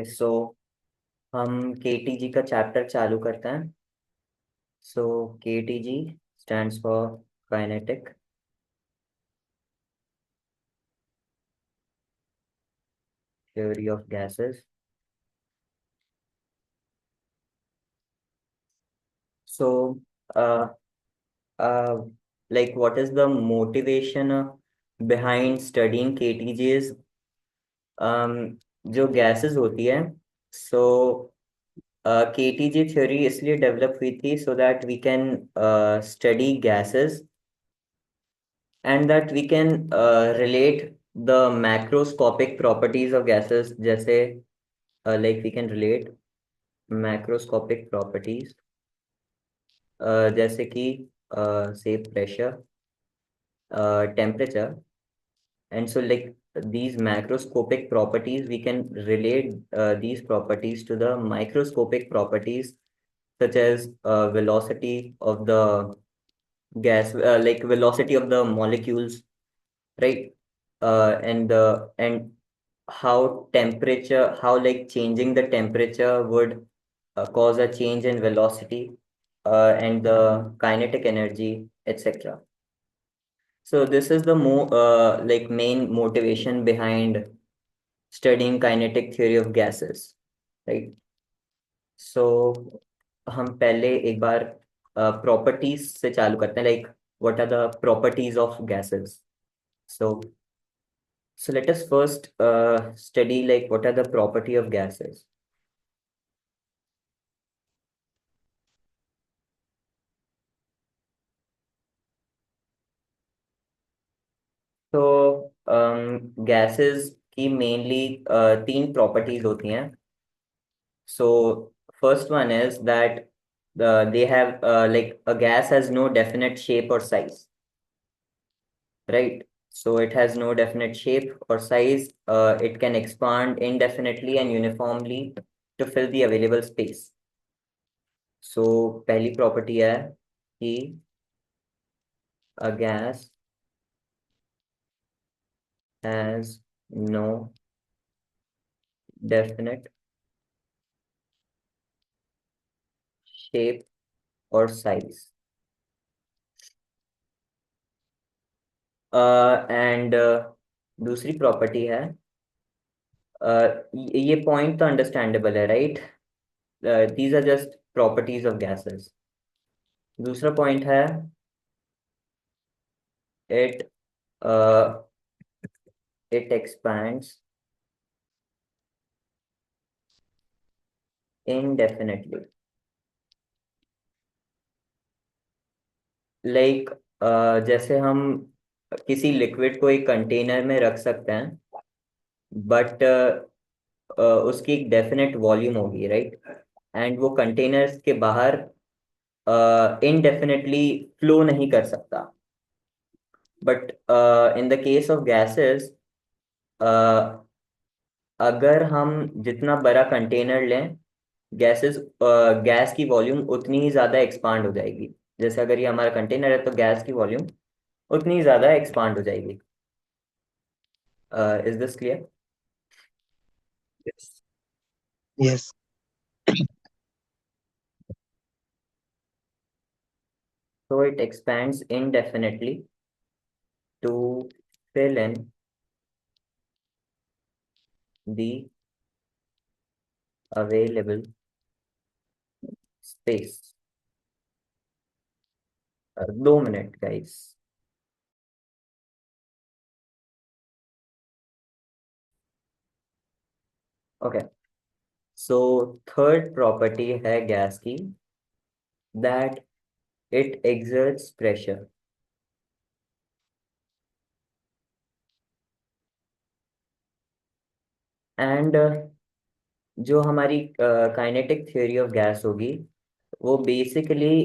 सो हम केटीजी का चैप्टर चालू करते हैं। So KTG stands for kinetic theory of gases. So like what is the motivation behind studying KTGs? जो gases होती है, सो केटीजी थ्योरी इसलिए डेवलप हुई थी so that we can study gases and that we can relate the macroscopic properties of gases, जैसे like we can relate macroscopic properties जैसे कि say pressure, temperature, and so like these macroscopic properties we can relate these properties to the microscopic properties such as velocity of the gas, like velocity of the molecules, right? And how temperature, how like changing the temperature would cause a change in velocity and the kinetic energy, etc. So this is the like main motivation behind studying kinetic theory of gases, right? So हम पहले एक बार properties से चालू करते हैं, like what are the properties of gases. So let us first study like what are the property of gases. तो gases की mainly तीन properties होती हैं. So first one is that they have like a gas has no definite shape or size, right? So it has no definite shape or size. It can expand indefinitely and uniformly to fill the available space. So पहली property है कि a gas has no definite shape or size. And दूसरी property है, ये point तो understandable है, right? These are just properties of gases. दूसरा point है it it expands indefinitely. Like जैसे हम किसी लिक्विड को एक कंटेनर में रख सकते हैं, बट उसकी एक डेफिनेट वॉल्यूम होगी, राइट? एंड वो कंटेनर्स के बाहर इनडेफिनेटली फ्लो नहीं कर सकता. But in the case of gases, अगर हम जितना बड़ा कंटेनर लें, गैसेस गैस की वॉल्यूम उतनी ही ज़्यादा एक्सपांड हो जाएगी. जैसे अगर ये हमारा कंटेनर है तो गैस की वॉल्यूम उतनी ही ज़्यादा एक्सपांड हो जाएगी. Is this clear? Yes. Yes. So it expands indefinitely to fill in the available space. 2 minute, guys. Okay. So third property है गैस की, that it exerts pressure. And जो हमारी काइनेटिक थ्योरी ऑफ गैस होगी वो basically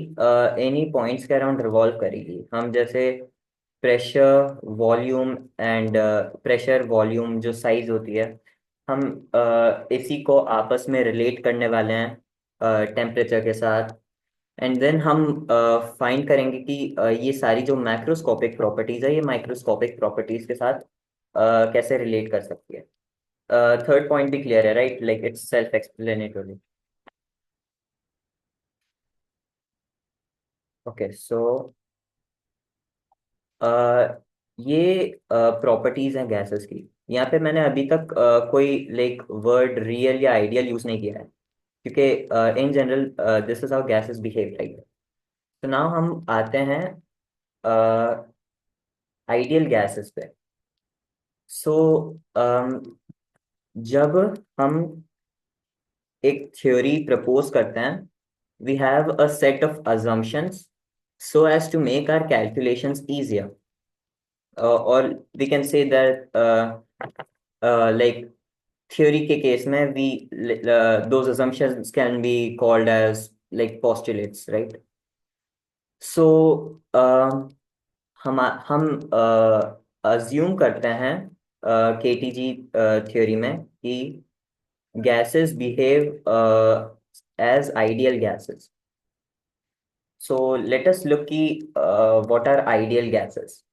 any points के around revolve करेगी. हम जैसे pressure volume and pressure volume जो साइज होती है, हम इसी को आपस में रिलेट करने वाले हैं टेम्परेचर के साथ. एंड देन हम फाइंड करेंगे कि ये सारी जो मैक्रोस्कोपिक प्रॉपर्टीज है ये माइक्रोस्कोपिक प्रॉपर्टीज के साथ कैसे रिलेट कर सकती है. थर्ड पॉइंट भी क्लियर है, right? Like it's self explanatory. Okay, so ये प्रॉपर्टीज हैं गैसेस की. यहाँ पे मैंने अभी तक कोई लाइक वर्ड रियल या आइडियल यूज नहीं किया है, क्योंकि in general this is how gases behave, right? तो नाउ हम आते हैं आइडियल गैसेस पे. सो जब हम एक थ्योरी प्रपोज करते हैं, we have a set of assumptions so as to make our calculations easier. Or we can say that like theory के case में those assumptions can be called as like postulates, right? So हम assume करते हैं KTG theory में कि gases behave as ideal gases. So let us look what are ideal gases.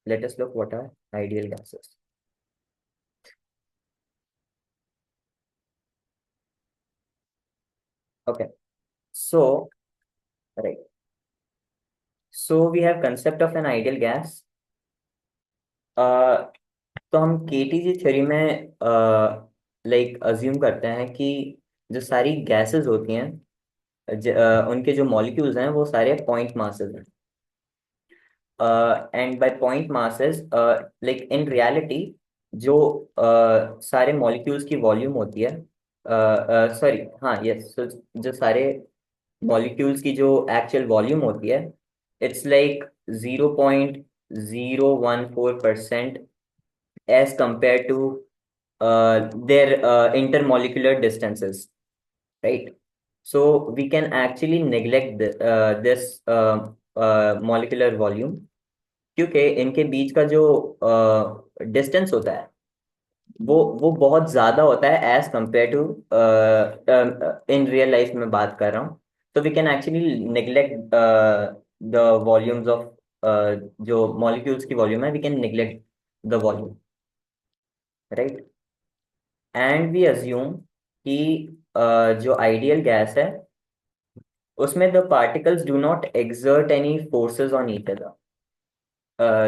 Let us look what are ideal gases. Okay. So right. So we have concept of an ideal gas. Uh, तो हम KTG theory में like assume करते हैं कि जो सारी gases होती हैं, उनके जो मॉलिक्यूल्स हैं वो सारे पॉइंट मासेस हैं. And by point masses like in reality जो सारे मॉलिक्यूल्स की वॉल्यूम होती है, सॉरी, हाँ, यस, जो सारे मॉलिक्यूल्स की जो एक्चुअल वॉल्यूम होती है, it's like 0.014% as compare to their intermolecular distances, right? So we can actually neglect this molecular volume, क्योंकि इनके बीच का जो डिस्टेंस होता है वो बहुत ज्यादा होता है as compare to, in real life में बात कर रहा हूँ. तो we can actually neglect the volumes of, जो मॉलिक्यूल्स की वॉल्यूम है, we can neglect the volume, right? And we assume कि जो आइडियल गैस है उसमें the particles do not exert any forces on each other.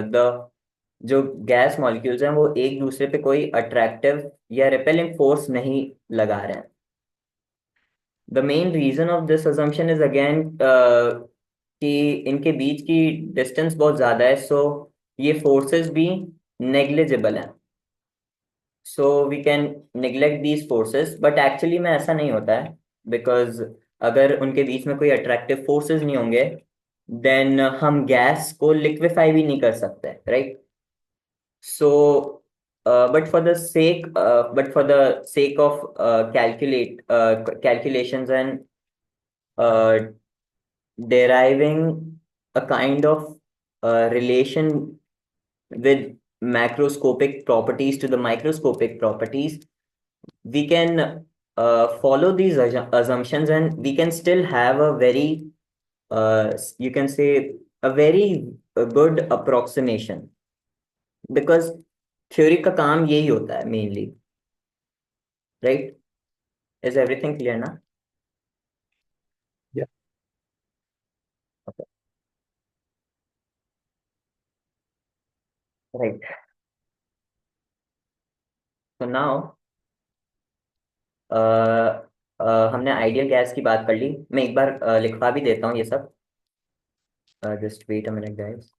The जो gas molecules हैं वो एक दूसरे पे कोई अट्रैक्टिव या रिपेलिंग फोर्स नहीं लगा रहे हैं. The main reason of this assumption is again कि इनके बीच की डिस्टेंस बहुत ज्यादा है, सो ये फोर्सेस भी नेग्लिजिबल हैं. So we can neglect these forces, but actually में ऐसा नहीं होता है, बिकॉज अगर उनके बीच में कोई अट्रैक्टिव फोर्सेस नहीं होंगे देन हम गैस को लिक्विफाई भी नहीं कर सकते, right? So, but for the sake of calculations and uh, deriving a kind of relation with macroscopic properties to the microscopic properties, we can follow these assumptions, and we can still have a very, you can say, a very good approximation, because theory का काम यही होता है mainly, right? Is everything clear ना? Yeah. Right. तो now हमने ideal gas की बात कर ली. मैं एक बार लिखवा भी देता हूँ ये सब. Just wait a minute guys.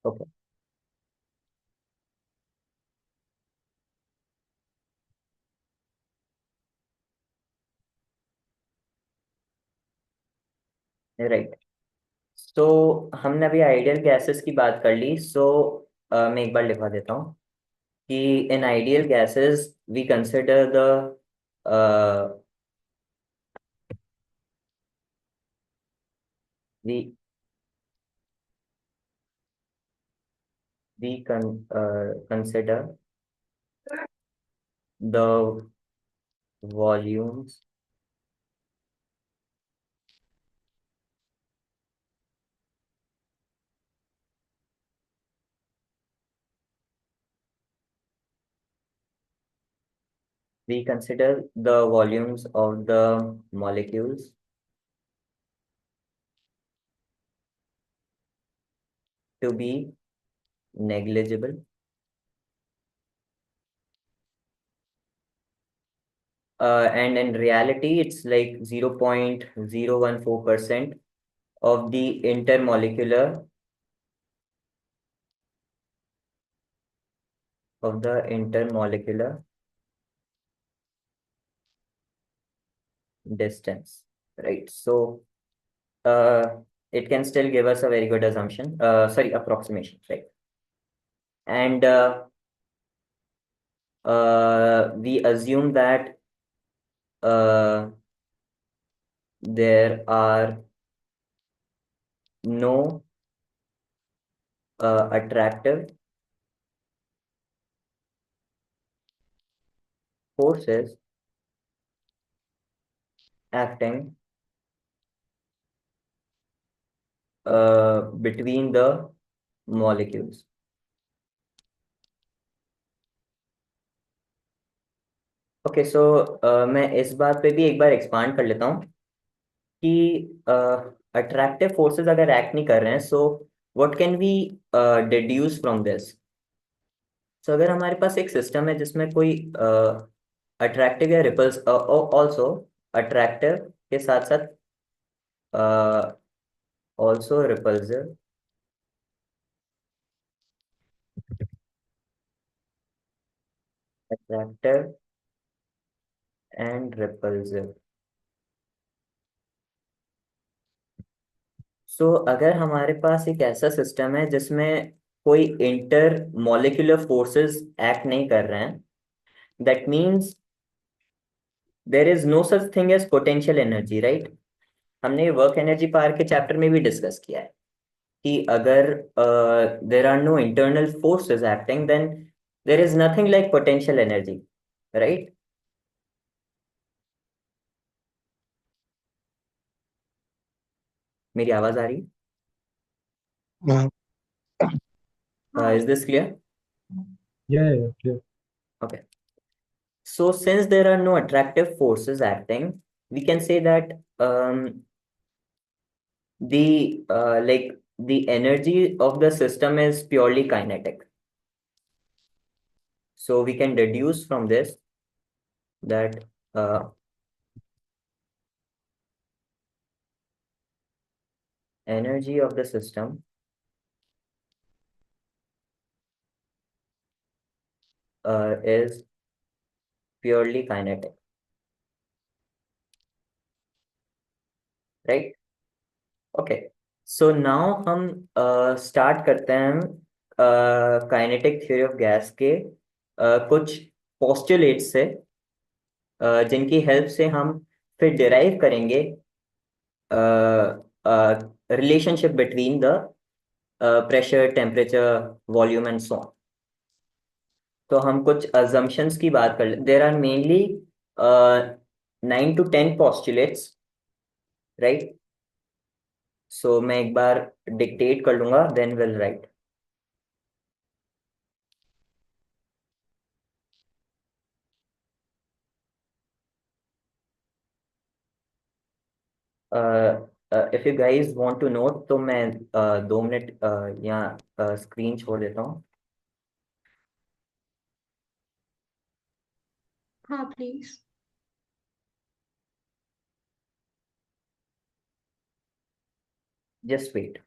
Okay, right. So हमने अभी आइडियल गैसेस की बात कर ली. सो मैं एक बार लिखवा देता हूँ कि in ideal gases we consider the we we consider the volumes we consider the volumes of the molecules to be negligible, and in reality it's like 0.014% of the intermolecular distance, right? So uh, it can still give us a very good assumption, sorry, approximation, right? And we assume that uh, there are no attractive forces acting between the molecules. Okay so मैं इस बात पे भी एक बार expand कर लेता हूँ कि अट्रैक्टिव फोर्सेस अगर एक्ट नहीं कर रहे हैं so what can we deduce from this. So अगर हमारे पास एक सिस्टम है जिसमें कोई अट्रैक्टिव या रिपल्स ऑल्सो अट्रैक्टिव के साथ साथ also repulsive attractive and repulsive. So अगर हमारे पास एक ऐसा सिस्टम है जिसमें कोई इंटर मॉलिक्यूलर फोर्सेस एक्ट नहीं कर रहे हैं, that means there is no such thing as potential energy, right? हमने वर्क एनर्जी पावर के चैप्टर में भी डिस्कस किया है कि अगर there are no internal forces acting then there is nothing like potential energy, right? मेरी आवाज आ रही? Uh, is this clear? Yeah, yeah, clear. Okay. So since there are no attractive forces acting, we can say that the energy of the system is purely kinetic. So we can deduce from this that energy of the system is purely kinetic, right? Okay. So now हम start करते हैं kinetic theory of gas के कुछ postulates से, जिनकी help से हम फिर डिराइव करेंगे relationship between the pressure, temperature, volume and so on. तो हम कुछ assumptions की बात कर ले। There are mainly 9 to 10 postulates, right? So मैं एक बार डिक्टेट कर लूंगा then will write. If you guys want to note तो मैं 2 मिनट यहाँ स्क्रीन छोड़ देता हूँ। हाँ प्लीज। Just wait.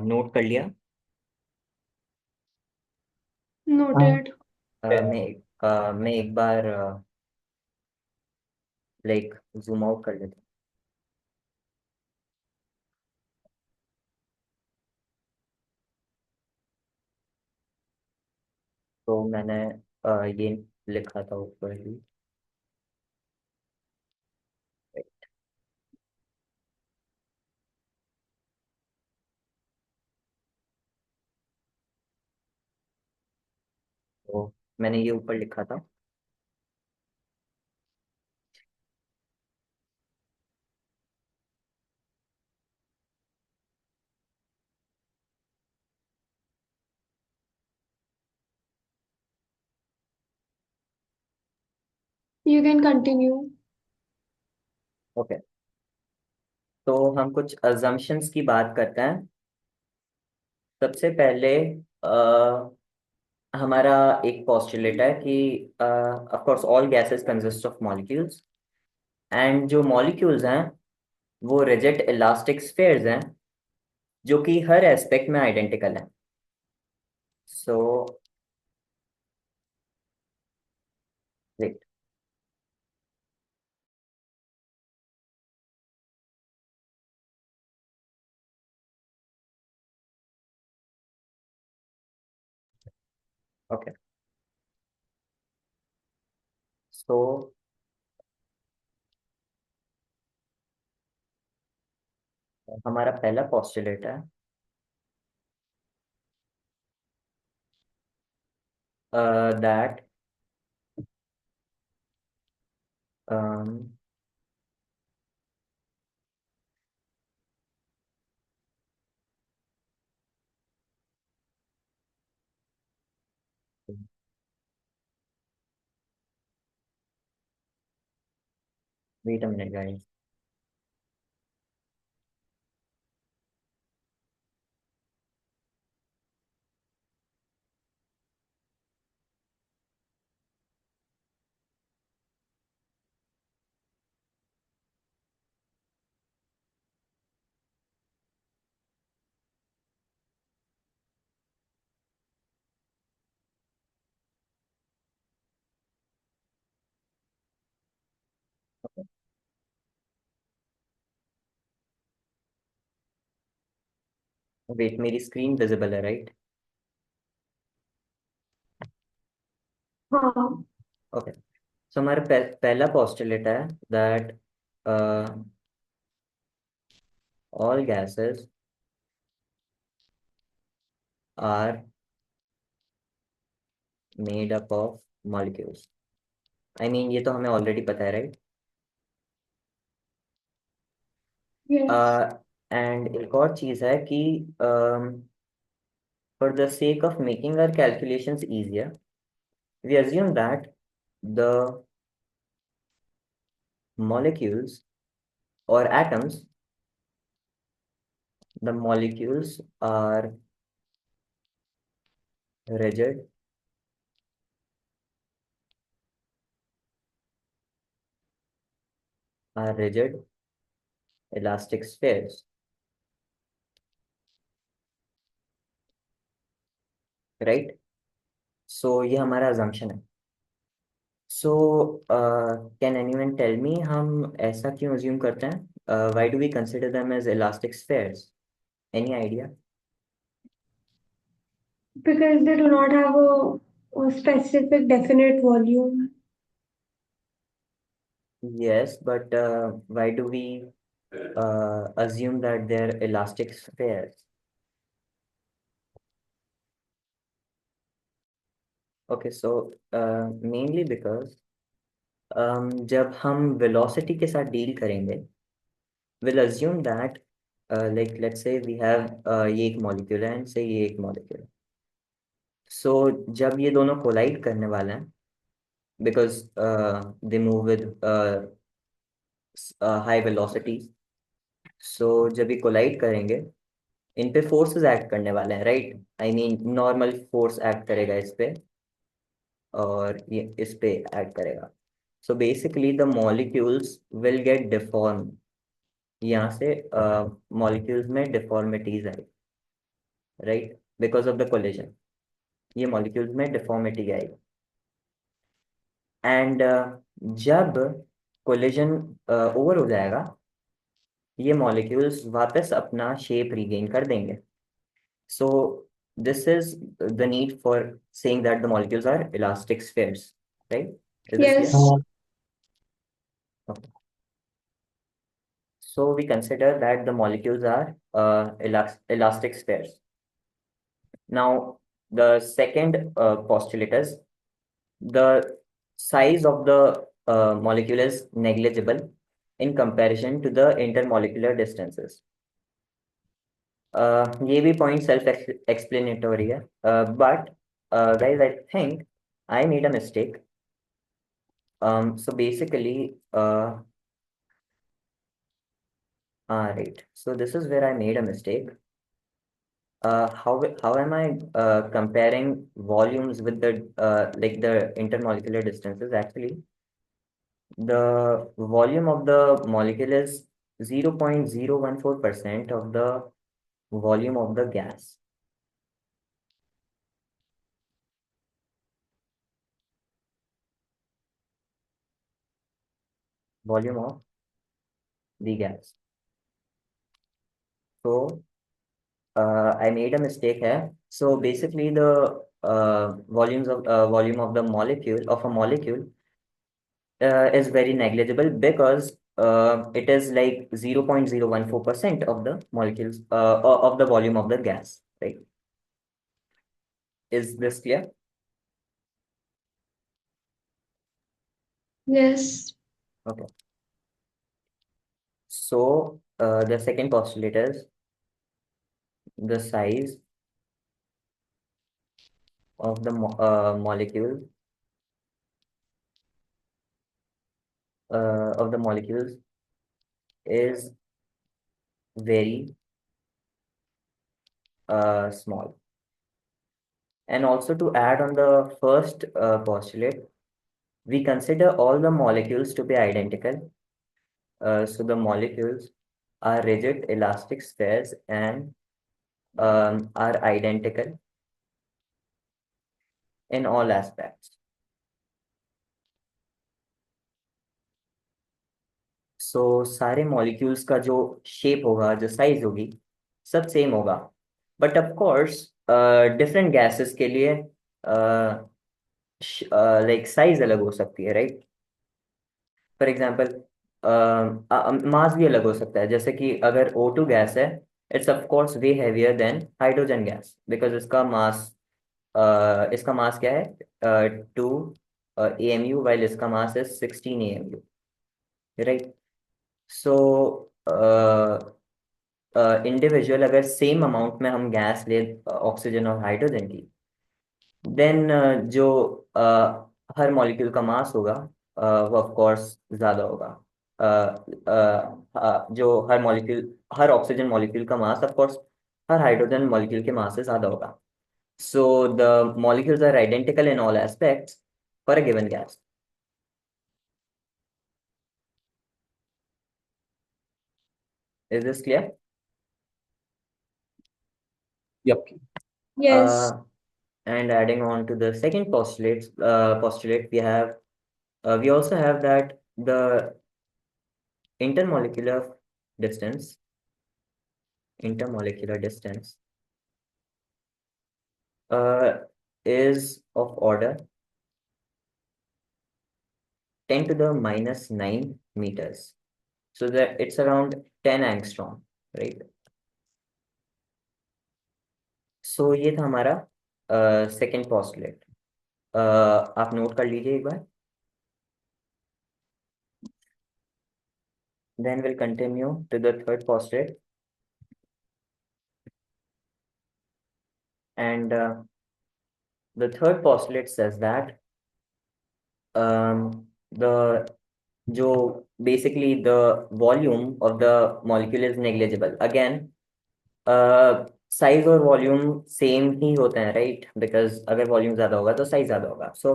नोट कर लिया? नोटेड। मैं एक बार लाइक जूम आउट कर लेते हैं। तो मैंने ये लिखा था ऊपर ही। तो मैंने ये ऊपर लिखा था। You can continue. ओके, तो हम कुछ अजम्पशंस की बात करते हैं। सबसे पहले हमारा एक पोस्टुलेट है कि of course all gases consist of molecules, and जो मॉलिक्यूल्स हैं वो रिजिड इलास्टिक स्फीयर्स हैं जो कि हर एस्पेक्ट में आइडेंटिकल हैं। सो वेट, ओके, सो हमारा पहला पोस्टुलेट है that wait a minute guys. Wait, मेरी स्क्रीन विजिबल है राइट? हाँ. ओके, सो हमारा पहला पोस्टुलेट है that all gases are made up of molecules. I mean ये तो हमें ऑलरेडी पता है राइट? Yes. एंड एक और चीज़ है कि for the sake of making our calculations easier, we assume that the molecules or atoms, the molecules rigid, are rigid elastic spheres, right? So ये हमारा assumption है। So can anyone tell me हम ऐसा क्यों अज्यूम करते हैं? Why do we consider them as elastic spheres? Any idea? Because they do not have a specific definite volume. Yes, but why do we assume that they're elastic spheres? Okay, so mainly because जब हम velocity के साथ deal करेंगे, we'll assume that like let's say we have ये एक molecule है and say ये एक molecule है। So जब ये दोनों कोलाइड करने वाले हैं, because they move with high velocity, so जब ये कोलाइड करेंगे इन पे फोर्सेस एक्ट करने वाले हैं right? I mean normal force act करेगा इस पे और ये इस पे एक्ट करेगा। So basically the molecules will get deform. यहाँ से मॉलिक्यूल्स में deformities I right, because of the collision ये मॉलिक्यूल्स में डिफॉर्मिटी आई। एंड जब कोलिजन ओवर हो जाएगा, ये मॉलिक्यूल्स वापस अपना शेप रीगेन कर देंगे. So this is the need for saying that the molecules are elastic spheres, right? Is this clear? Yes. Uh, Okay. So we consider that the molecules are elastic spheres. Now, the second postulate is the size of the molecule is negligible in comparison to the intermolecular distances. ये भी point self-explanatory है, but guys, I think I made a mistake. So basically, right. So this is where I made a mistake. How am I comparing volumes with the like the intermolecular distances? Actually, the volume of the molecule is 0.014% of the volume of the gas. Volume of the gas. So I made a mistake here. So basically, the volume of the molecule of a molecule is very negligible because it is like 0.014% of the molecules of the volume of the gas, right? Is this clear? Yes. Okay. So the second postulate is the size of the molecule of the molecules is very small. And also to add on the first postulate, we consider all the molecules to be identical. So the molecules are rigid elastic spheres and are identical in all aspects. So सारे molecules का जो shape होगा, जो size होगी, सब same होगा. But of course, different gases के लिए like size अलग हो सकती है, right? फॉर एग्जाम्पल मास भी अलग हो सकता है. जैसे कि अगर O2 गैस है, it's of course way heavier than hydrogen gas because इसका मास क्या है? 2 AMU, वाइल इसका मास है 16 AMU, राइट? सो इंडिविजुअल अगर सेम अमाउंट में हम गैस ले ऑक्सीजन और हाइड्रोजन की, देन जो हर मॉलिक्यूल का मास होगा वो ऑफ कोर्स ज़्यादा होगा. जो हर ऑक्सीजन मॉलिक्यूल का मास ऑफ कोर्स हर हाइड्रोजन मॉलिक्यूल के मास से ज़्यादा होगा. So the molecules are identical in all aspects for a given gas. Is this clear? yep. Yes. And adding on to the second postulate, we also have that the intermolecular distance intermolecular distance uh, is of order 10 to the minus 9 meters. So that it's around 10 angstrom, right? So ये था हमारा second postulate. आप note कर लीजिए एक बार. Then we'll continue to the third postulate. And the third postulate says that the जो basically the volume of the molecule is negligible. Again, size और volume same ही होते हैं, राइट? बिकॉज अगर volume ज्यादा होगा तो साइज ज्यादा होगा. सो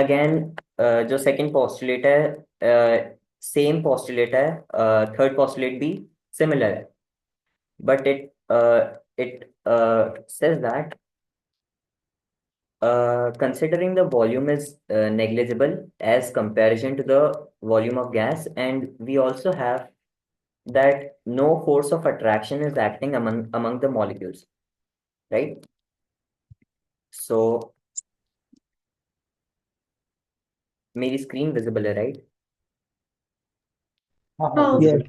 अगेन जो सेकंड पोस्टुलेट है सेम पोस्टुलेट है, थर्ड पोस्टुलेट भी सिमिलर है, but it says that considering the volume is negligible as comparison to the volume of gas, and we also have that no force of attraction is acting among the molecules, right? So मेरी screen visible है, right? हाँ हाँ हाँ बिल्कुल।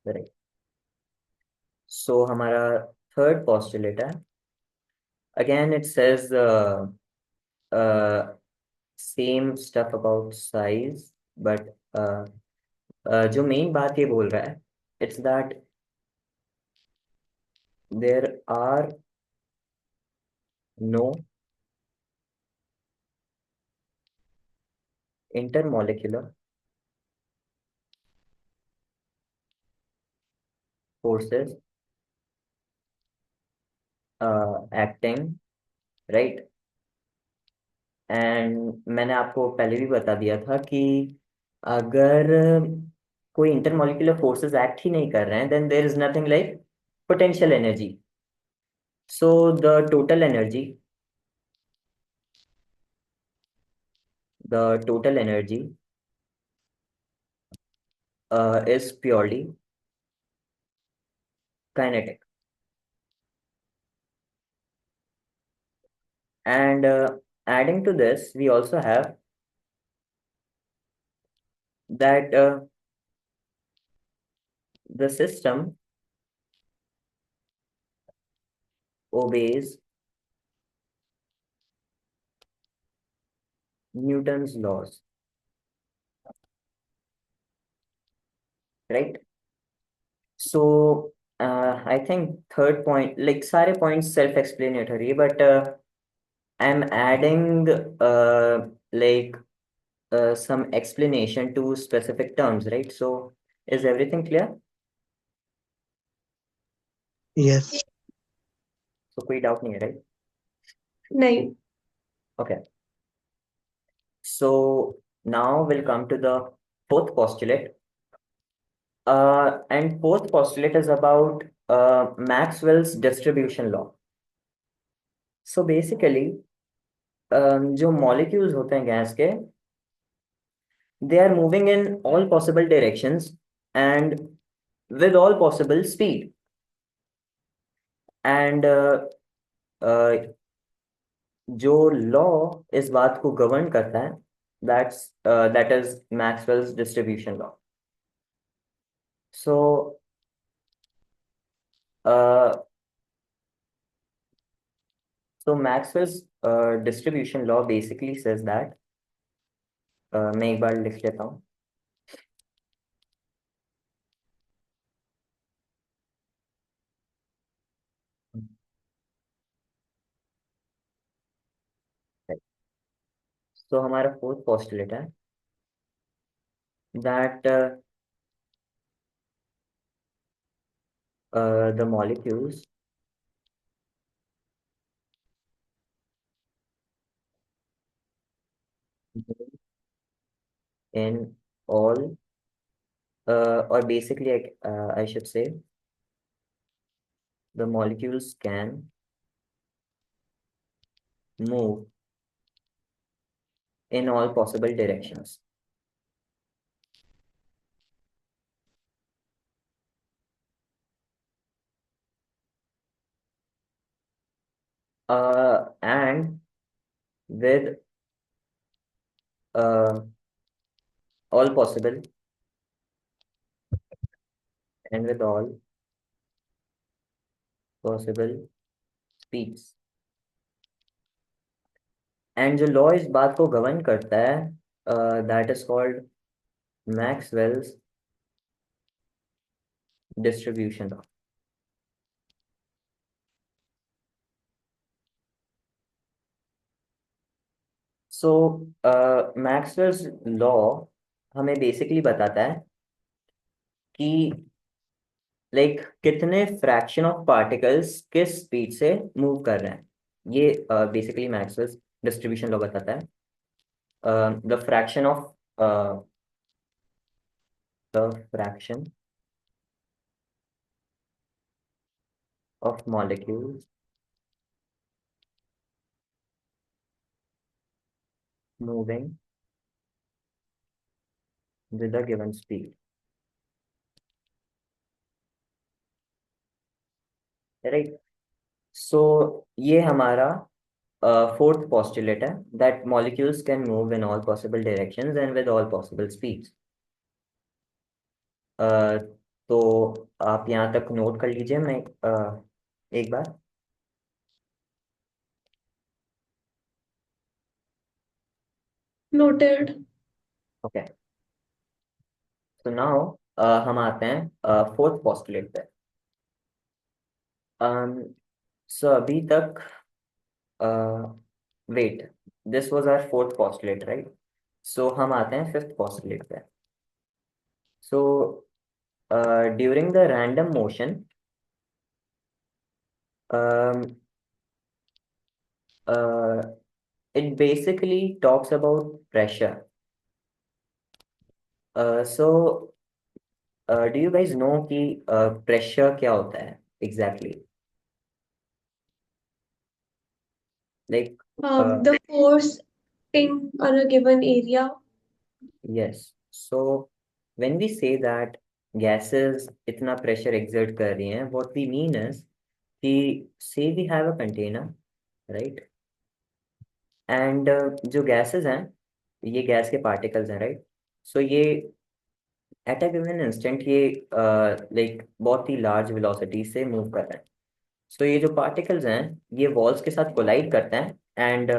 Yes. Right. So हमारा third postulate है. Again, it says uh, same stuff about size, but जो main बात ये बोल रहा है, it's that there are no intermolecular forces acting, right? And मैंने आपको पहले भी बता दिया था कि अगर कोई इंटरमॉलिक्यूलर फोर्सेस एक्ट ही नहीं कर रहे हैं then there is nothing like potential energy. So the total energy the total energy is purely kinetic. And adding to this, we also have that the system obeys Newton's laws, right? So I think third point, like सारे points self-explanatory, but I'm adding like some explanation to specific terms, right? So is everything clear? Yes. So कोई doubt नहीं है, right? नहीं. Okay. So now we'll come to the fourth postulate. And fourth postulate is about Maxwell's distribution law. So basically, जो molecules होते हैं gas के, they are moving in all possible directions and with all possible speed. And uh, जो law इस बात को govern करता है that is Maxwell's distribution law. So uh, Maxwell's distribution law basically says that मैं एक बार लिख लेता हूँ. So हमारा फोर्थ पोस्टुलेट है that the molecules in all or basically I should say the molecules can move in all possible directions. And with all possible and with all possible speeds. And जो law इस बात को govern करता है that is called Maxwell's distribution law. So Maxwell's law हमें basically बताता है कि लाइक कितने फ्रैक्शन ऑफ पार्टिकल्स किस स्पीड से मूव कर रहे हैं. ये बेसिकली मैक्सवेल्स डिस्ट्रीब्यूशन लॉ बताता है. The fraction of the fraction of molecules moving with a given speed, right? So ये हमारा fourth postulate है, that molecules can move in all possible directions and with all possible speeds. uh, तो आप यहाँ तक note कर लीजिए, मैं एक बार. Noted. ओके, तो नाउ हम आते हैं फोर्थ पोस्टुलेट पे. सो अभी तक wait, this was our fourth postulate, right? So हम आते हैं फिफ्थ पोस्टुलेट पे. So during the random motion, it basically talks about pressure. So do you guys know कि pressure क्या होता है exactly? Like The force in on a given area. yes. So when we say that gases इतना pressure exert कर रही हैं, what we mean is कि say we have a container, right? And जो gases हैं, ये गैस के particles हैं, right? So ये at a given instant ये like बहुत ही large velocity से move कर रहे हैं. So ये जो particles हैं, ये walls के साथ collide करते हैं, and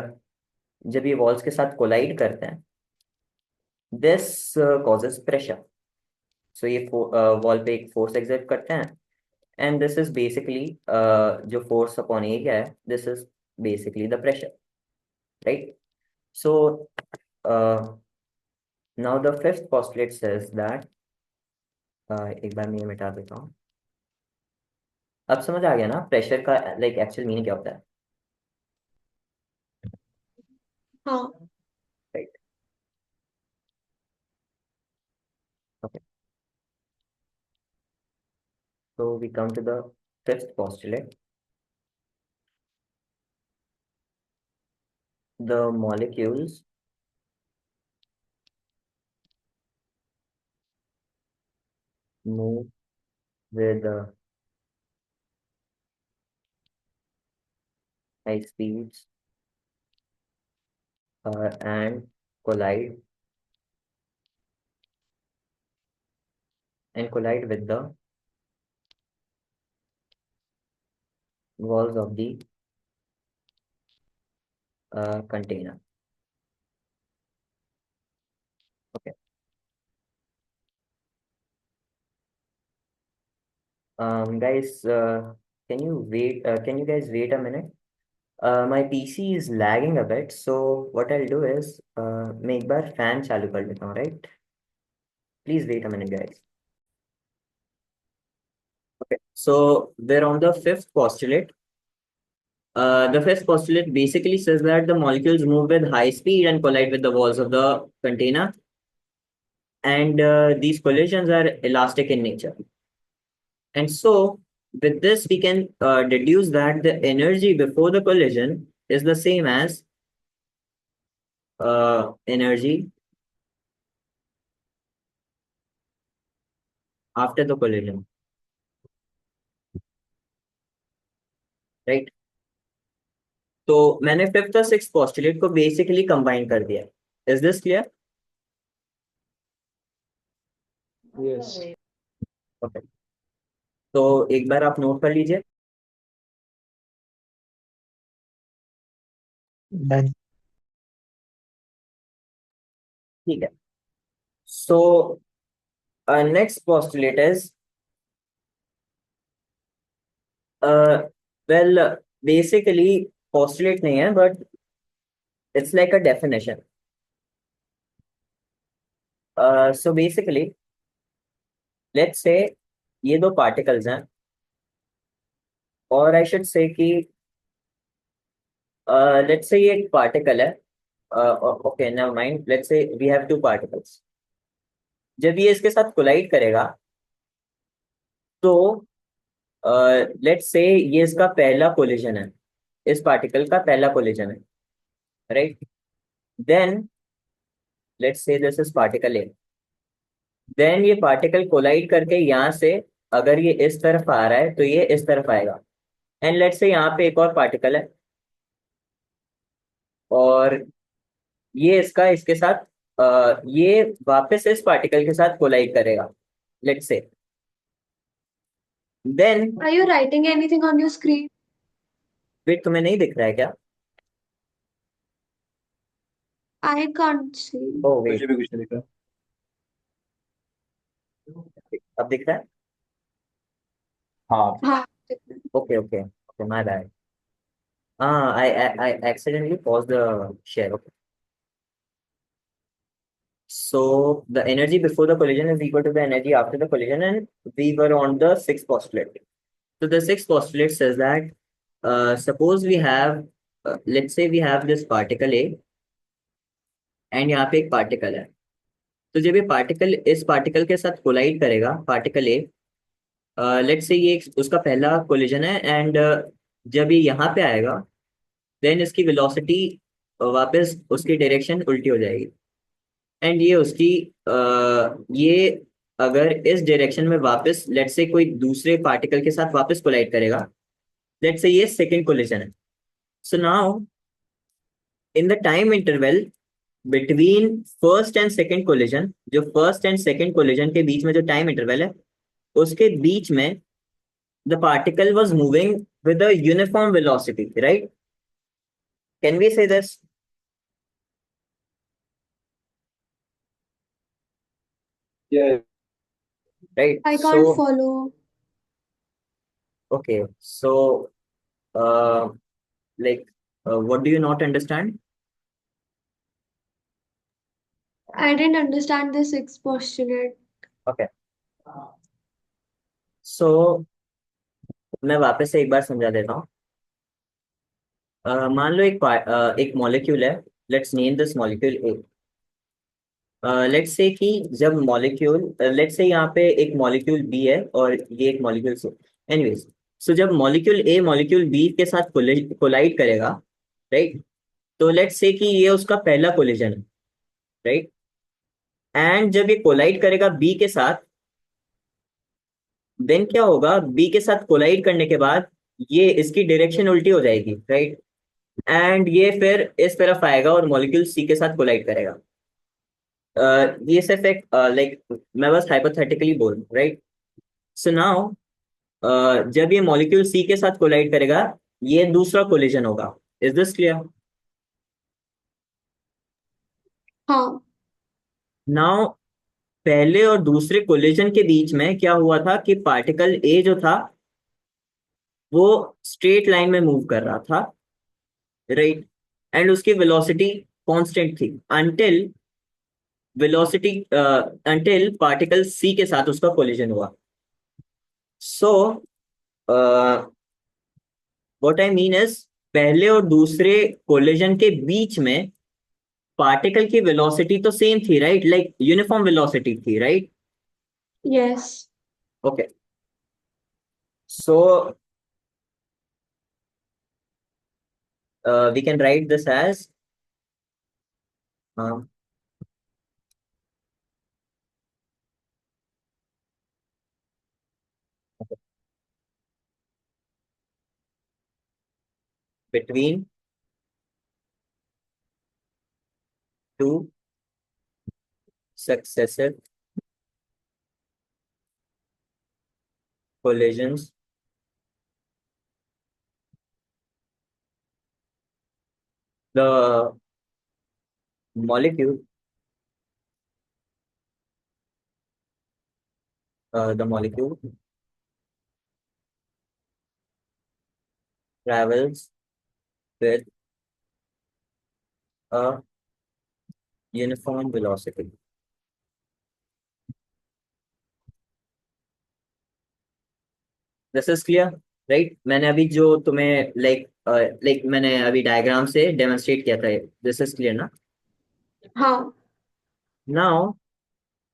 जब ये walls के साथ collide करते हैं, this causes pressure. So ये wall पे एक force exert करते हैं, and this is basically जो force upon area है, this is basically the pressure, right? So now the fifth postulate says that एक बार मैं ये मिटा देता हूँ. अब समझ आ गया ना प्रेशर का like actual meaning क्या होता है, हाँ. right? Okay, so we come to the fifth postulate. The molecules move with high speeds and collide with the walls of the container. Okay. Guys, can you wait? Can you guys wait a minute? My PC is lagging a bit, so what I'll do is मैं एक बार fan चालू कर लेता हूँ, right? Please wait a minute, guys. Okay, so we're on the fifth postulate. The fifth postulate basically says that the molecules move with high speed and collide with the walls of the container, and these collisions are elastic in nature. And so, with this, we can deduce that the energy before the collision is the same as energy after the collision, right? तो मैंने fifth और six postulate को basically combine कर दिया. Is this clear? Yes. Okay, तो एक बार आप note कर लीजिए. Done. ठीक है. So next postulate is well, basically postulate नहीं है, but it's like a definition. So basically let's say ये दो पार्टिकल्स हैं, और आई शुड से कि लेट्स से ये एक पार्टिकल है. Okay, never mind, let's say we have two particles. जब ये इसके साथ कोलाइड करेगा, तो लेट्स से ये इसका पहला कोलिजन है, इस पार्टिकल का पहला कोलिजन है, right? Then let's say this is particle A. Then ये पार्टिकल कोलाइड करके यहाँ से अगर ये इस तरफ आ रहा है तो ये इस तरफ आएगा। एंड लेट्स से यहाँ पे एक और पार्टिकल है और ये इसका इसके साथ ये वापस इस पार्टिकल के साथ कोलाइड करेगा let's say. Then Are you writing anything on your screen? Wait, तुम्हें नहीं दिख रहा है क्या? I can't see. Oh wait, मुझे भी कुछ नहीं दिखा। अब दिख रहा है? हाँ हाँ, okay okay okay, my bad. I accidentally paused the share. Okay. So the energy before the collision is equal to the energy after the collision, and we were on the sixth postulate. So the sixth postulate says that suppose we have let's say we have this particle A and यहाँ पे एक particle है। तो जब ये particle इस particle के साथ कोलाइड करेगा पार्टिकल ए, लेट्स से ये उसका पहला कोलिजन है एंड जब ये यहाँ पे आएगा देन इसकी वेलोसिटी वापस उसकी डायरेक्शन उल्टी हो जाएगी एंड ये उसकी ये अगर इस डायरेक्शन में वापस लेट्स से कोई दूसरे पार्टिकल के साथ वापस कोलाइड करेगा, लेट्स से ये सेकंड कोलिजन है। So now in the time interval between first and second collision, जो फर्स्ट एंड सेकंड कोलिजन के बीच में जो टाइम इंटरवल है उसके बीच में the particle was moving with a uniform velocity, right? Can we say this? yeah Right. I can't So, follow. okay. So, uh, like, what do you not understand? I didn't understand the sixth postulate. Okay. So, मैं वापस से एक बार समझा देता हूँ। मान लो एक molecule है, let's name this molecule A. Let's say कि जब मॉलिक्यूल लेट्स से यहाँ पे एक मॉलिक्यूल बी है और ये एक मॉलिक्यूल सी। एनीवेज, सो जब मॉलिक्यूल ए मॉलिक्यूल बी के साथ कोलाइड करेगा, राइट? तो लेट्स से कि ये उसका पहला कोलिजन है, राइट? एंड जब ये कोलाइड करेगा बी के साथ, देन क्या होगा? बी के साथ कोलाइड करने के बाद ये इसकी डायरेक्शन उल्टी हो जाएगी, राइट? एंड ये फिर इस तरफ आएगा और मॉलिक्यूल सी के साथ कोलाइड करेगा। ये सिर्फ एक लाइक मैं बस हाइपोथेटिकली बोल रहा हूँ, राइट? सो नाउ जब ये मॉलिक्यूल सी के साथ कोलाइड करेगा ये दूसरा कोलिजन होगा। Is this clear? हाँ, नाउ पहले और दूसरे कोलिजन के बीच में क्या हुआ था कि पार्टिकल ए जो था वो स्ट्रेट लाइन में मूव कर रहा था, राइट? एंड उसकी वेलोसिटी कांस्टेंट थी until velocity until particle C के साथ उसका कोलिजन हुआ। So what I mean is पहले और दूसरे कोलिजन के बीच में पार्टिकल की वेलोसिटी तो सेम थी, राइट? लाइक यूनिफॉर्म वेलोसिटी थी, right? yes. Okay, so we can write this as uh, between two successive collisions the molecule the molecule travels with a uniform velocity. This is clear, right? मैंने अभी जो तुम्हें like मैंने अभी diagram से demonstrate किया था, दिस इज क्लियर ना? हाँ, नाउ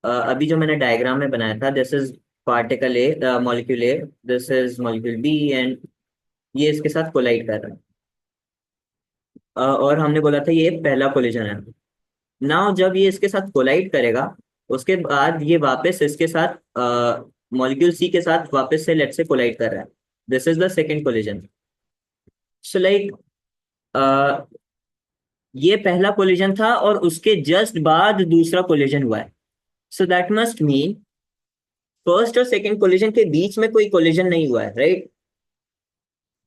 अभी जो मैंने डायग्राम में बनाया था, this is particle A molecule A, this is molecule B and ये इसके साथ कोलाइड कर रहा है। और हमने बोला था ये पहला कोलिजन है। नाउ जब ये इसके साथ कोलाइड करेगा, उसके बाद ये वापस इसके साथ मॉलिक्यूल सी के साथ वापस से लेट से कोलाइड कर रहा है। This is the second collision. So like ये पहला कोलिजन था और उसके जस्ट बाद दूसरा कोलिजन हुआ है। So that must mean first और सेकंड कोलिजन के बीच में कोई कोलिजन नहीं हुआ है, राइट?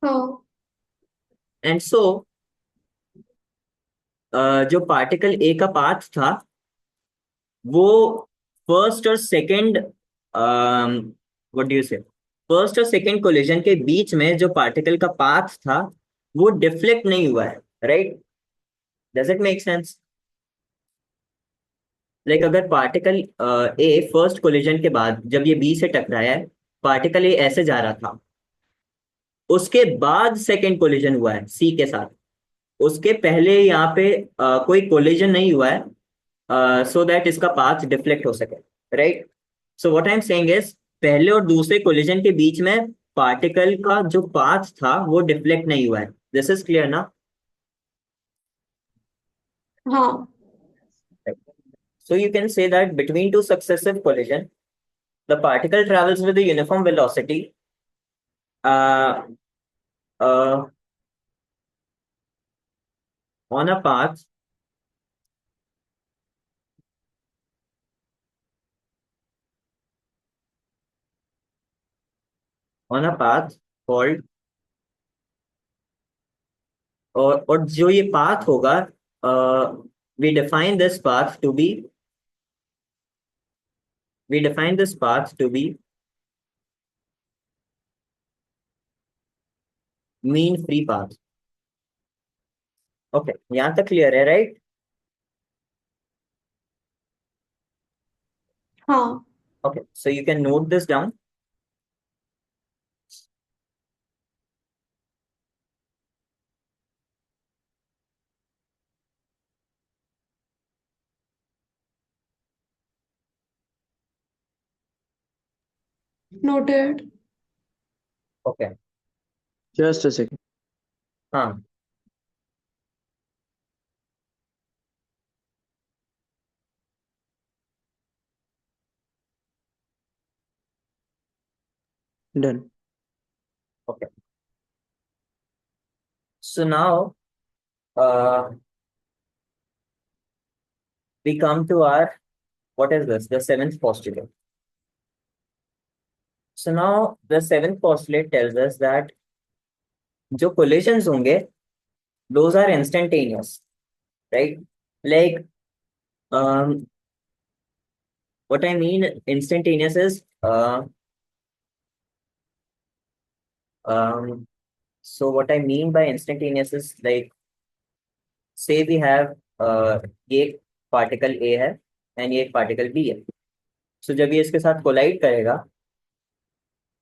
हाँ। एंड सो जो पार्टिकल ए का पाथ था वो फर्स्ट और सेकंड, व्हाट डू यू से, फर्स्ट और सेकंड कोलिजन के बीच में जो पार्टिकल का पाथ था वो डिफ्लेक्ट नहीं हुआ है, right? Does it make sense? Like अगर पार्टिकल ए फर्स्ट कोलिजन के बाद जब ये बी से टकराया है, पार्टिकल ए ऐसे जा रहा था, उसके बाद सेकंड कोलिजन हुआ है सी के साथ, उसके पहले यहाँ पे कोई कोलिजन नहीं हुआ है सो दैट इसका पाथ डिफ्लेक्ट हो सके, right? So what I am saying is पहले और दूसरे कोलिजन के बीच में पार्टिकल का जो पाथ था वो डिफ्लेक्ट नहीं हुआ है। दिस इज क्लियर ना? हाँ। So you can say that between two successive collision, the particle travels with a uniform velocity uh, uh, on a path called, और जो ये पाथ होगा, we define this path to be we define this path to be mean free path. Okay, यहाँ तक clear है, right? हाँ। Okay, so you can note this down. Noted. Okay. Just a second. हाँ, Done. okay. So now uh, we come to our, what is this? The seventh postulate. So now the seventh postulate tells us that जो collisions होंगे those are instantaneous, right? Like what I mean instantaneous is so what I mean by instantaneous is like say we have ये एक particle A है and ये एक particle B है। So जब ये इसके साथ collide करेगा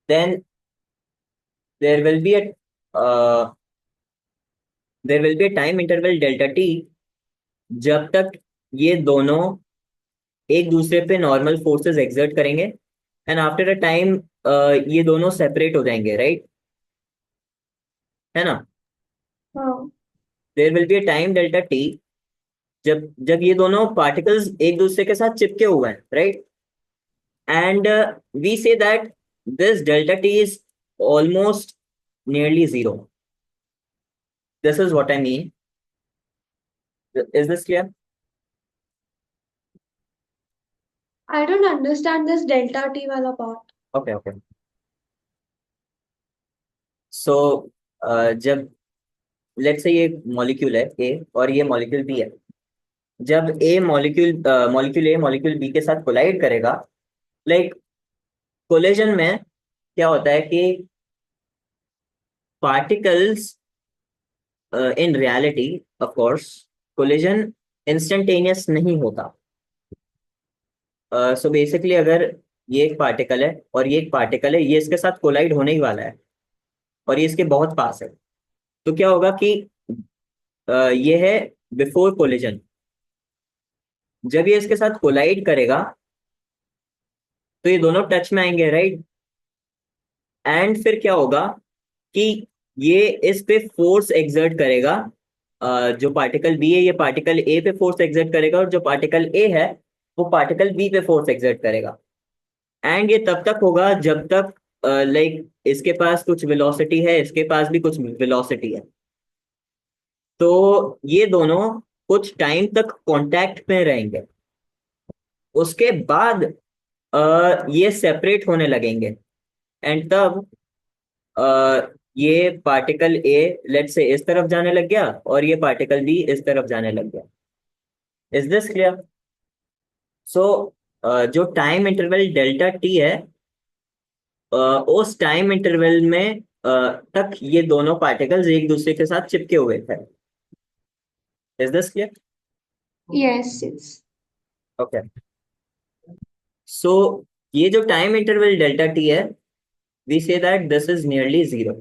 then there will be a uh, there will be a time interval delta t जब तक ये दोनों एक दूसरे पे नॉर्मल फोर्सेस एक्सर्ट करेंगे एंड आफ्टर अ टाइम ये दोनों सेपरेट हो जाएंगे, राइट? है ना? हाँ। There will be a time delta T जब जब ये दोनों पार्टिकल्स एक दूसरे के साथ चिपके हुए हैं, right? And we say that this delta T is almost nearly zero. This is what I mean. Is this clear? I don't understand this delta T वाला part. Okay okay. सो जब let's से ये molecule है ए और ये molecule B है, जब ए molecule ए molecule B के साथ कोलाइड करेगा, लाइक कोलिजन में क्या होता है कि particles in reality of course collision instantaneous नहीं होता। सो बेसिकली अगर ये एक पार्टिकल है और ये एक पार्टिकल है, ये इसके साथ कोलाइड होने ही वाला है और ये इसके बहुत पास है, तो क्या होगा कि ये है बिफोर कोलिजन। जब ये इसके साथ कोलाइड करेगा तो ये दोनों टच में आएंगे, राइट? एंड फिर क्या होगा कि ये इस पे फोर्स एक्सर्ट करेगा जो पार्टिकल बी है ये पार्टिकल ए पे फोर्स एग्जर्ट करेगा, और जो पार्टिकल ए है वो पार्टिकल बी पे फोर्स एग्जर्ट करेगा। एंड ये तब तक होगा जब तक लाइक इसके पास कुछ वेलोसिटी है, इसके पास भी कुछ वेलोसिटी है। तो ये दोनों कुछ टाइम तक कांटेक्ट में रहेंगे, उसके बाद ये सेपरेट होने लगेंगे। एंड तब ये पार्टिकल ए लेट से इस तरफ जाने लग गया, और ये पार्टिकल बी इस तरफ जाने लग गया। Is this clear? सो जो टाइम इंटरवल डेल्टा टी है, अ, उस टाइम इंटरवल में तक ये दोनों पार्टिकल्स एक दूसरे के साथ चिपके हुए थे। Is this clear? Yes, yes. Okay. So ये जो टाइम इंटरवल डेल्टा टी है, we say that this is nearly zero,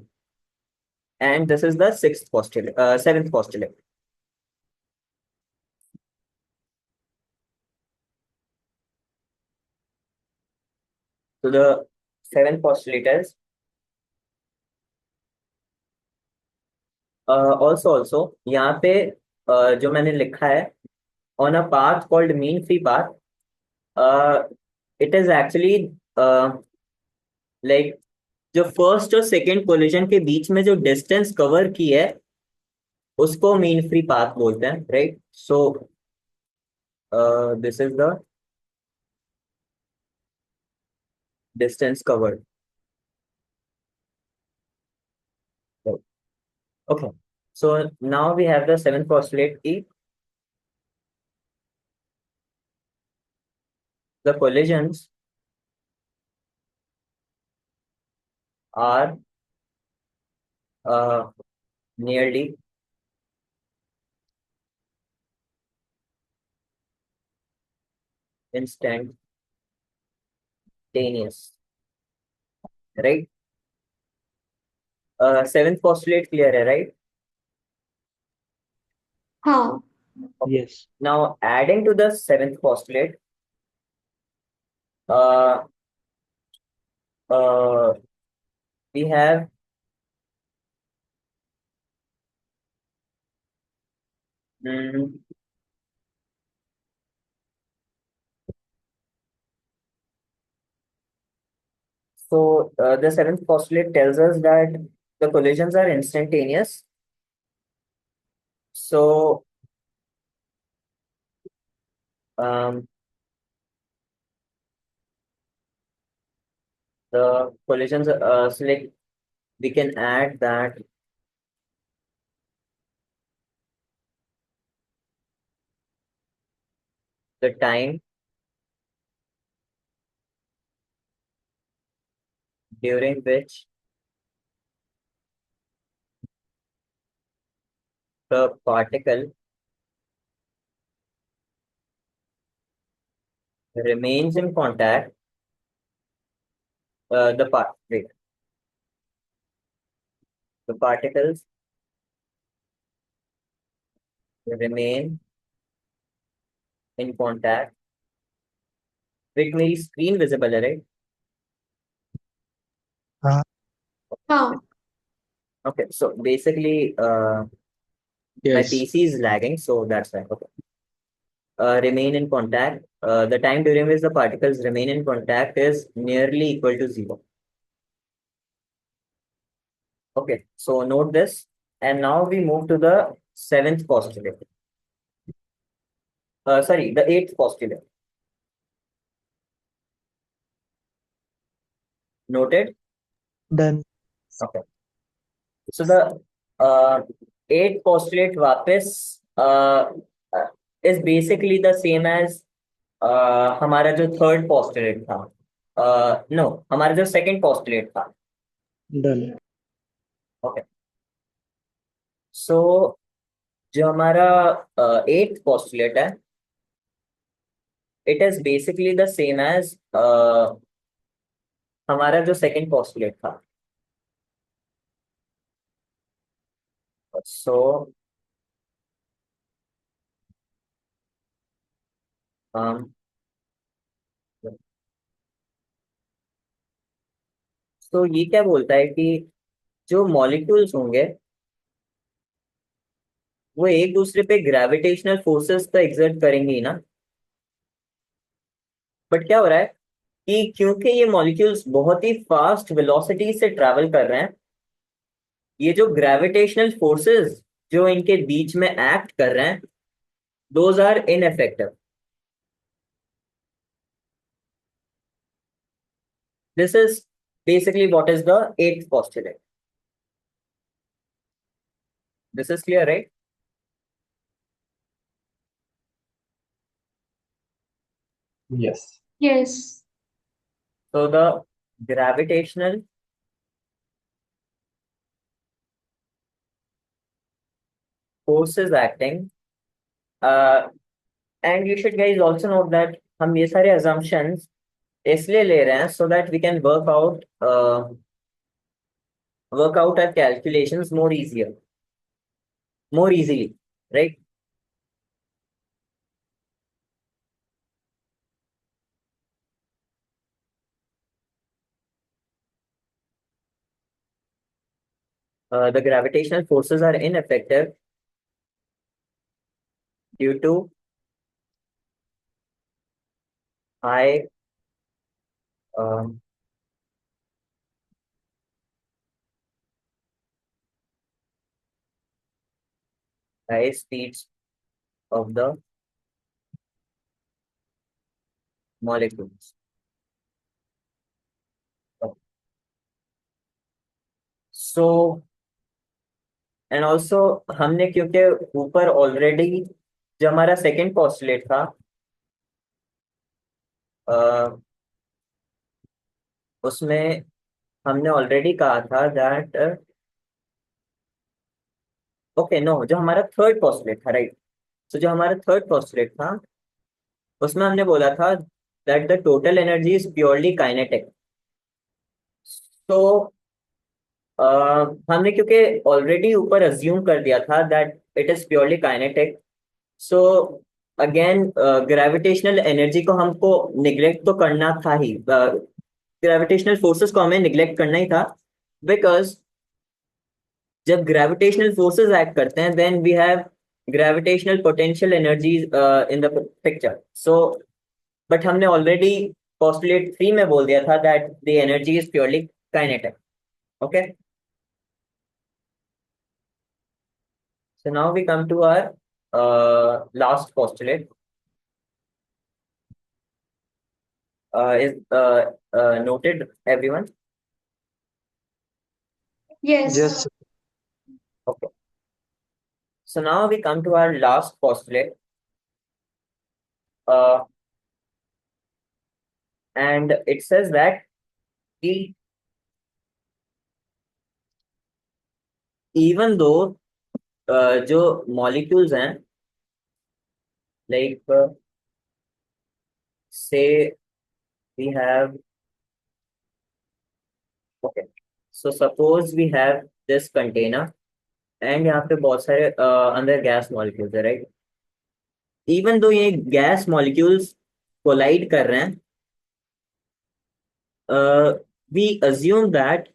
and this is the sixth postulate, seventh postulate. तो the seventh postulate is also यहाँ पे जो मैंने लिखा है, on a path called mean free path, it is actually like जो first और second collision के बीच में जो डिस्टेंस कवर की है उसको मीन फ्री पाथ बोलते हैं, right? So this is the distance covered. Okay, so now we have the seventh postulate की the collisions are nearly instantaneous, right? Seventh postulate clear है, right? हाँ. Yes. Now adding to the seventh postulate, uh, uh, we have mm, so the seventh postulate tells us that the collisions are instantaneous. So um, the collisions, so like we can add that the time during which the particle remains in contact, wait, the particles remain in contact. Wait, मेरी screen visible है, right? हाँ. Okay, so basically, my Yes. PC is lagging, so that's why. Okay. Remain in contact. The time during which the particles remain in contact is nearly equal to zero. Okay, so note this, and now we move to the seventh postulate. Sorry, the eighth postulate. Noted? Done. Okay. So the eighth postulate वापस is basically the same as हमारा जो third postulate था. No, हमारा जो second postulate था. Done. Okay. So जो हमारा eighth postulate है, it is basically the same as हमारा जो second postulate था. So um, तो ये क्या बोलता है कि जो मॉलिक्यूल्स होंगे वो एक दूसरे पे ग्रेविटेशनल फोर्सेस तो एक्सर्ट करेंगे ही ना। बट क्या हो रहा है कि क्योंकि ये मॉलिक्यूल्स बहुत ही फास्ट वेलोसिटी से ट्रैवल कर रहे हैं, ये जो ग्रेविटेशनल फोर्सेस जो इनके बीच में एक्ट कर रहे हैं, those are ineffective. This is basically what is the eighth postulate. This is clear, right? Yes. Yes. So the gravitational forces acting, uh, and you should guys also know that हम ये सारे assumptions इसलिए ले रहे हैं so that we can work out our calculations more easily, right? The gravitational forces are ineffective due to high um, high speeds of the molecules. So and also हमने क्योंकि ऊपर ऑलरेडी जो हमारा सेकंड पोस्टुलेट था, उसमें हमने already कहा था दैट ओके नो, जो हमारा थर्ड पोस्टुलेट था, राइट। तो जो हमारा थर्ड पोस्टुलेट था उसमें हमने बोला था that the total energy is purely kinetic. तो हमने क्योंकि ऑलरेडी ऊपर अज्यूम कर दिया था that it is purely kinetic, so again gravitational energy को हमको निग्लेक्ट तो करना था ही, ग्रेविटेशनल फोर्सेस को हमें निग्लेक्ट करना ही था, बिकॉज जब ग्रेविटेशनल फोर्सेस एक्ट करते हैं then we have gravitational potential energies in the picture. So but हमने ऑलरेडी पोस्टुलेट 3 में बोल दिया था that the energy is purely kinetic. Okay, so now we come to our last postulate. Is noted, everyone? Yes. Yes. Okay. So now we come to our last postulate, uh, and it says that the even though जो molecules हैं, like say we have, okay, so suppose we have this container and यहाँ पे बहुत सारे अंदर gas molecules है, right. Even though ये gas molecules collide कर रहे हैं, we assume that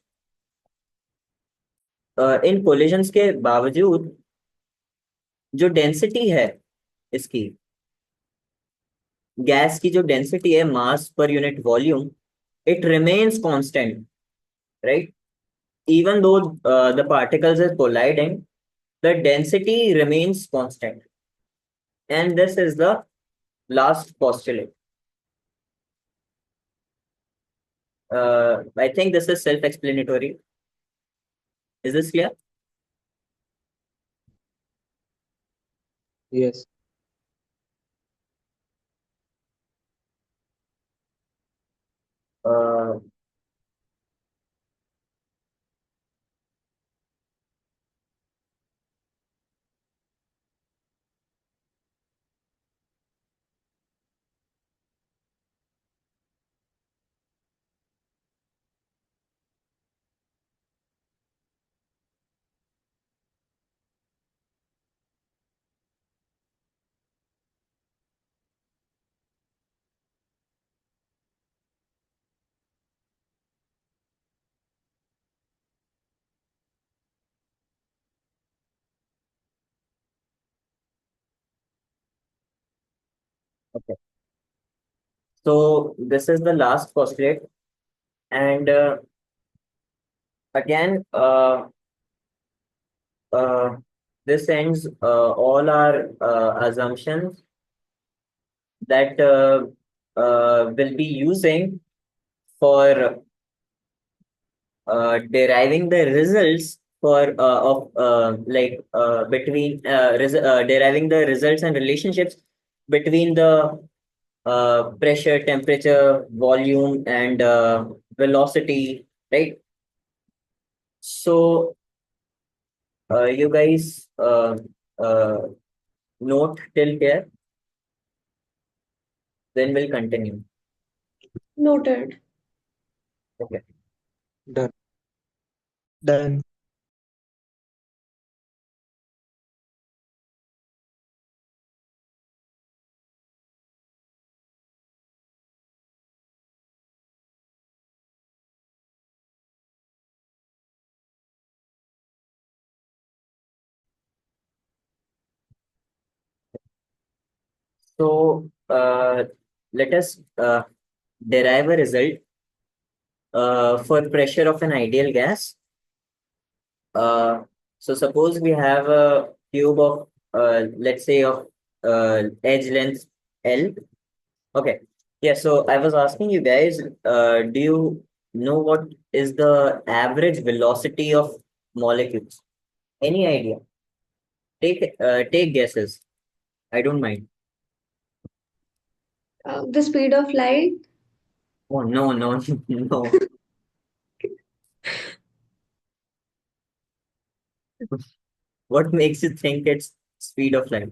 in collisions के बावजूद जो डेंसिटी है इसकी, गैस की जो डेंसिटी है मास पर unit volume, it remains constant, right. even though the particles are colliding, the density remains constant, and this is the last postulate. I think this is self-explanatory. Is this clear? Yes. uh, Okay. So this is the last postulate, and again, uh, this ends all our assumptions that will be using for deriving the results for of like between deriving the results and relationships between the pressure, temperature, volume, and velocity, right? So you guys uh, note till here, then we'll continue. Noted. Okay. Done. Done. So let us derive a result for pressure of an ideal gas. Uh, so suppose we have a cube of let's say of edge length L. Okay. Yeah, so I was asking you guys, do you know what is the average velocity of molecules? Any idea? Take guesses. I don't mind. The speed of light. Oh no, no, no. What makes you think it's speed of light?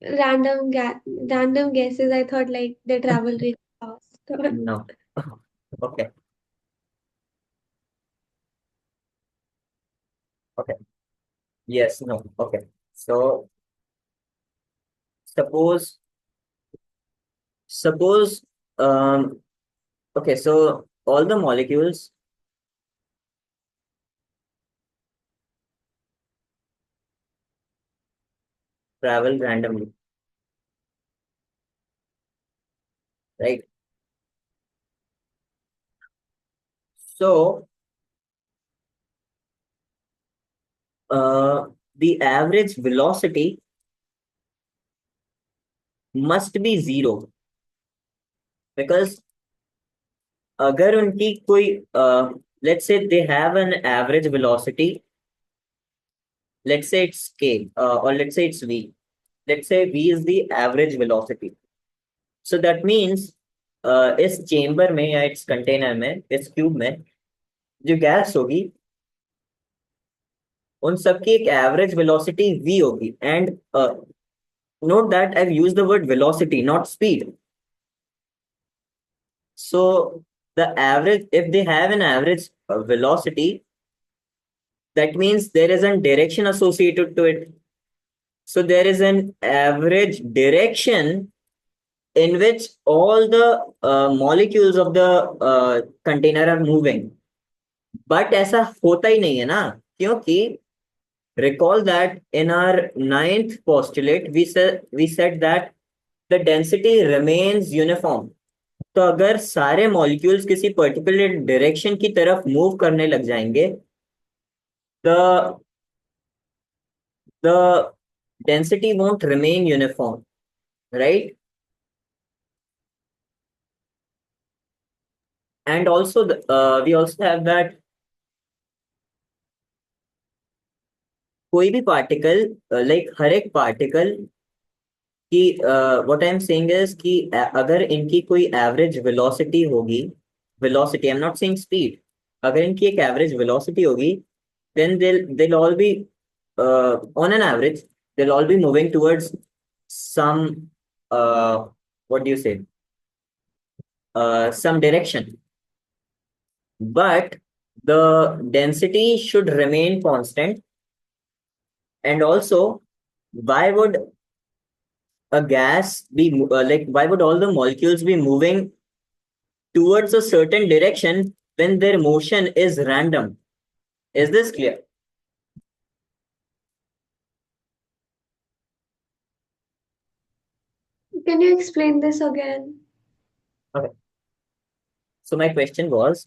Random guesses. I thought like they travel really fast. No. Okay. Okay. Yes, no. Okay. So suppose suppose um okay, so all the molecules travel randomly, right? So uh the average velocity must be zero because अगर उनकी कोई let's say they have an average velocity, let's say it's k or let's say it's v, let's say v is the average velocity. So that means इस chamber में या इस container में इस cube में जो गैस होगी उन सबकी एक एवरेज वेलोसिटी v होगी and note that I've used the word velocity not speed. So the average, if they have an average velocity, that means there is a direction associated to it. So there is an average direction in which all the molecules of the container are moving. But ऐसा होता ही नहीं है ना, क्योंकि recall that in our ninth postulate we said that the density remains uniform. तो अगर सारे molecules किसी पर्टिकुलर डायरेक्शन की तरफ मूव करने लग जाएंगे, the the density won't remain uniform, right? And also we also have that कोई भी पार्टिकल लाइक हर एक पार्टिकल कि what I am saying is कि अगर इनकी कोई एवरेज वेलोसिटी होगी, velocity I am not saying speed, अगर इनकी एक एवरेज वेलोसिटी होगी then they'll all be on an average they'll all be moving towards some what do you say some direction, but the density should remain constant. And also, why would a gas be like why would all the molecules be moving towards a certain direction when their motion is random? Is this clear? Can you explain this again? Okay. So my question was,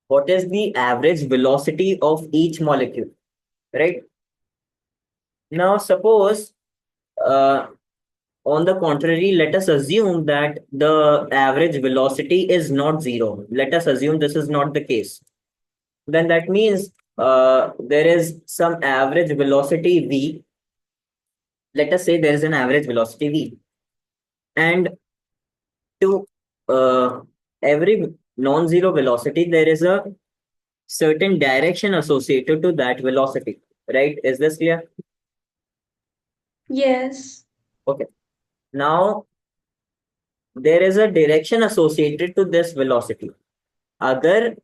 what is the average velocity of each molecule, right? Now, suppose, uh, on the contrary, let us assume that the average velocity is not zero. Let us assume this is not the case. Then that means there is some average velocity v. Let us say there is an average velocity v. And to every non-zero velocity, there is a certain direction associated to that velocity, right? Is this clear? Yes. Okay. Now, there is a direction associated to this velocity. अगर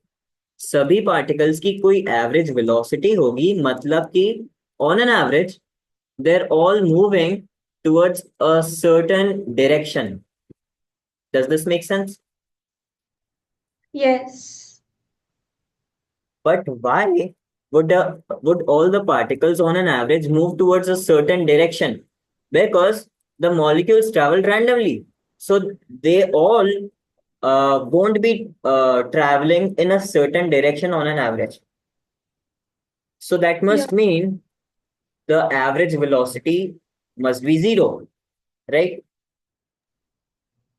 सभी particles की कोई average velocity होगी, मतलब कि on an average, they're all moving towards a certain direction. Does this make sense? Yes. But why would all the particles on an average move towards a certain direction? Because the molecules travel randomly. So they all won't be traveling in a certain direction on an average. So that Yeah. must mean the average velocity must be zero, right?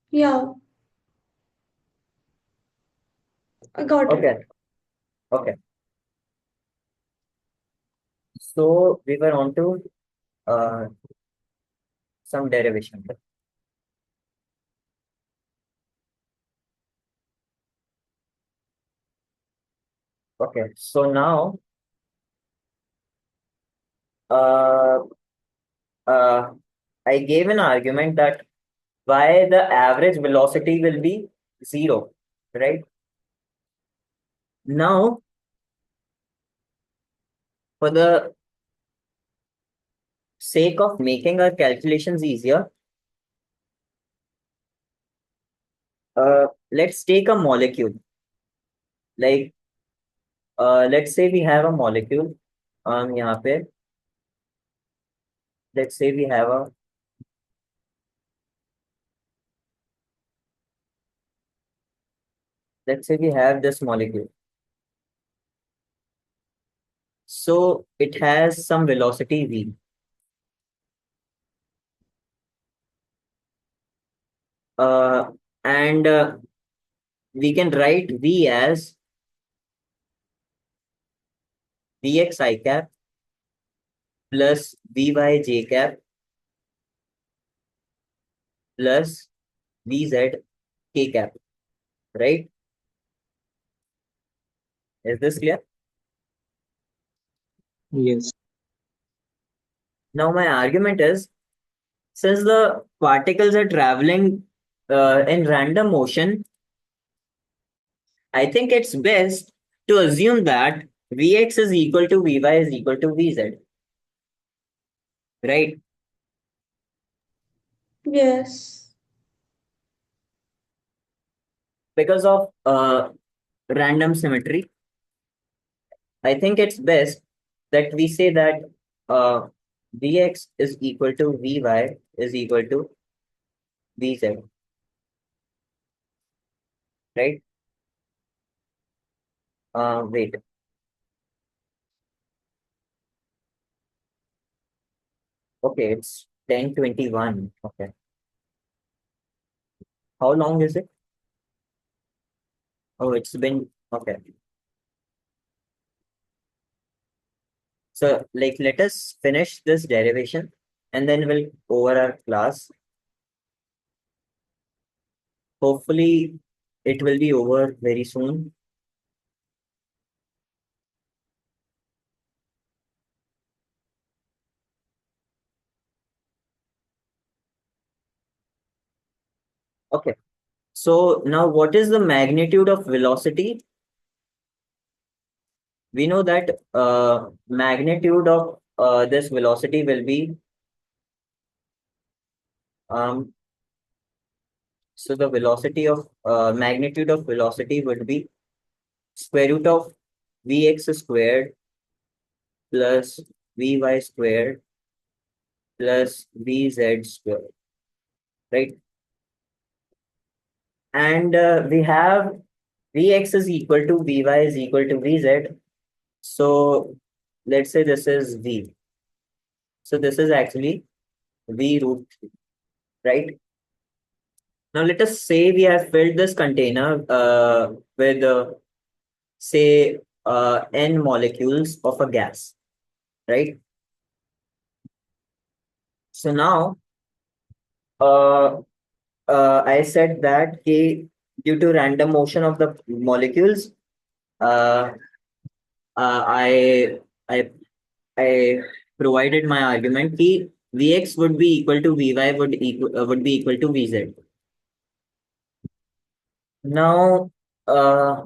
Yeah. I got it. Okay, okay. So we were on to uh, some derivation. Okay, so now uh, uh, I gave an argument that why the average velocity will be zero, right? Now, for the sake of making our calculations easier, let's take a molecule. Like, let's say we have a molecule. यहाँ पे, let's say we have a, let's say we have this molecule. So it has some velocity v. Uh, and we can write v as vx I cap plus vy j cap plus vz k cap, right? Is this clear? Yes. Now my argument is, since the particles are traveling in random motion, I think it's best to assume that Vx is equal to Vy is equal to Vz, right? Yes. Because of random symmetry, I think it's best that we say that uh, Vx is equal to Vy is equal to Vz, right? Wait. Okay, it's 10:21. Okay. How long is it? Oh, it's been okay. So, like, let us finish this derivation and then we'll over our class. Hopefully, it will be over very soon. Okay. So now what is the magnitude of velocity? We know that magnitude of this velocity will be um so the velocity of magnitude of velocity would be square root of vx squared plus vy squared plus vz squared. right? And we have Vx is equal to Vy is equal to Vz. So let's say this is V. So this is actually V root 3, right? Now let us say we have filled this container with say n molecules of a gas, right? So now uh, I said that due to random motion of the molecules, uh, I I I provided my argument कि Vx would be equal to Vy would be equal to Vz. Now uh,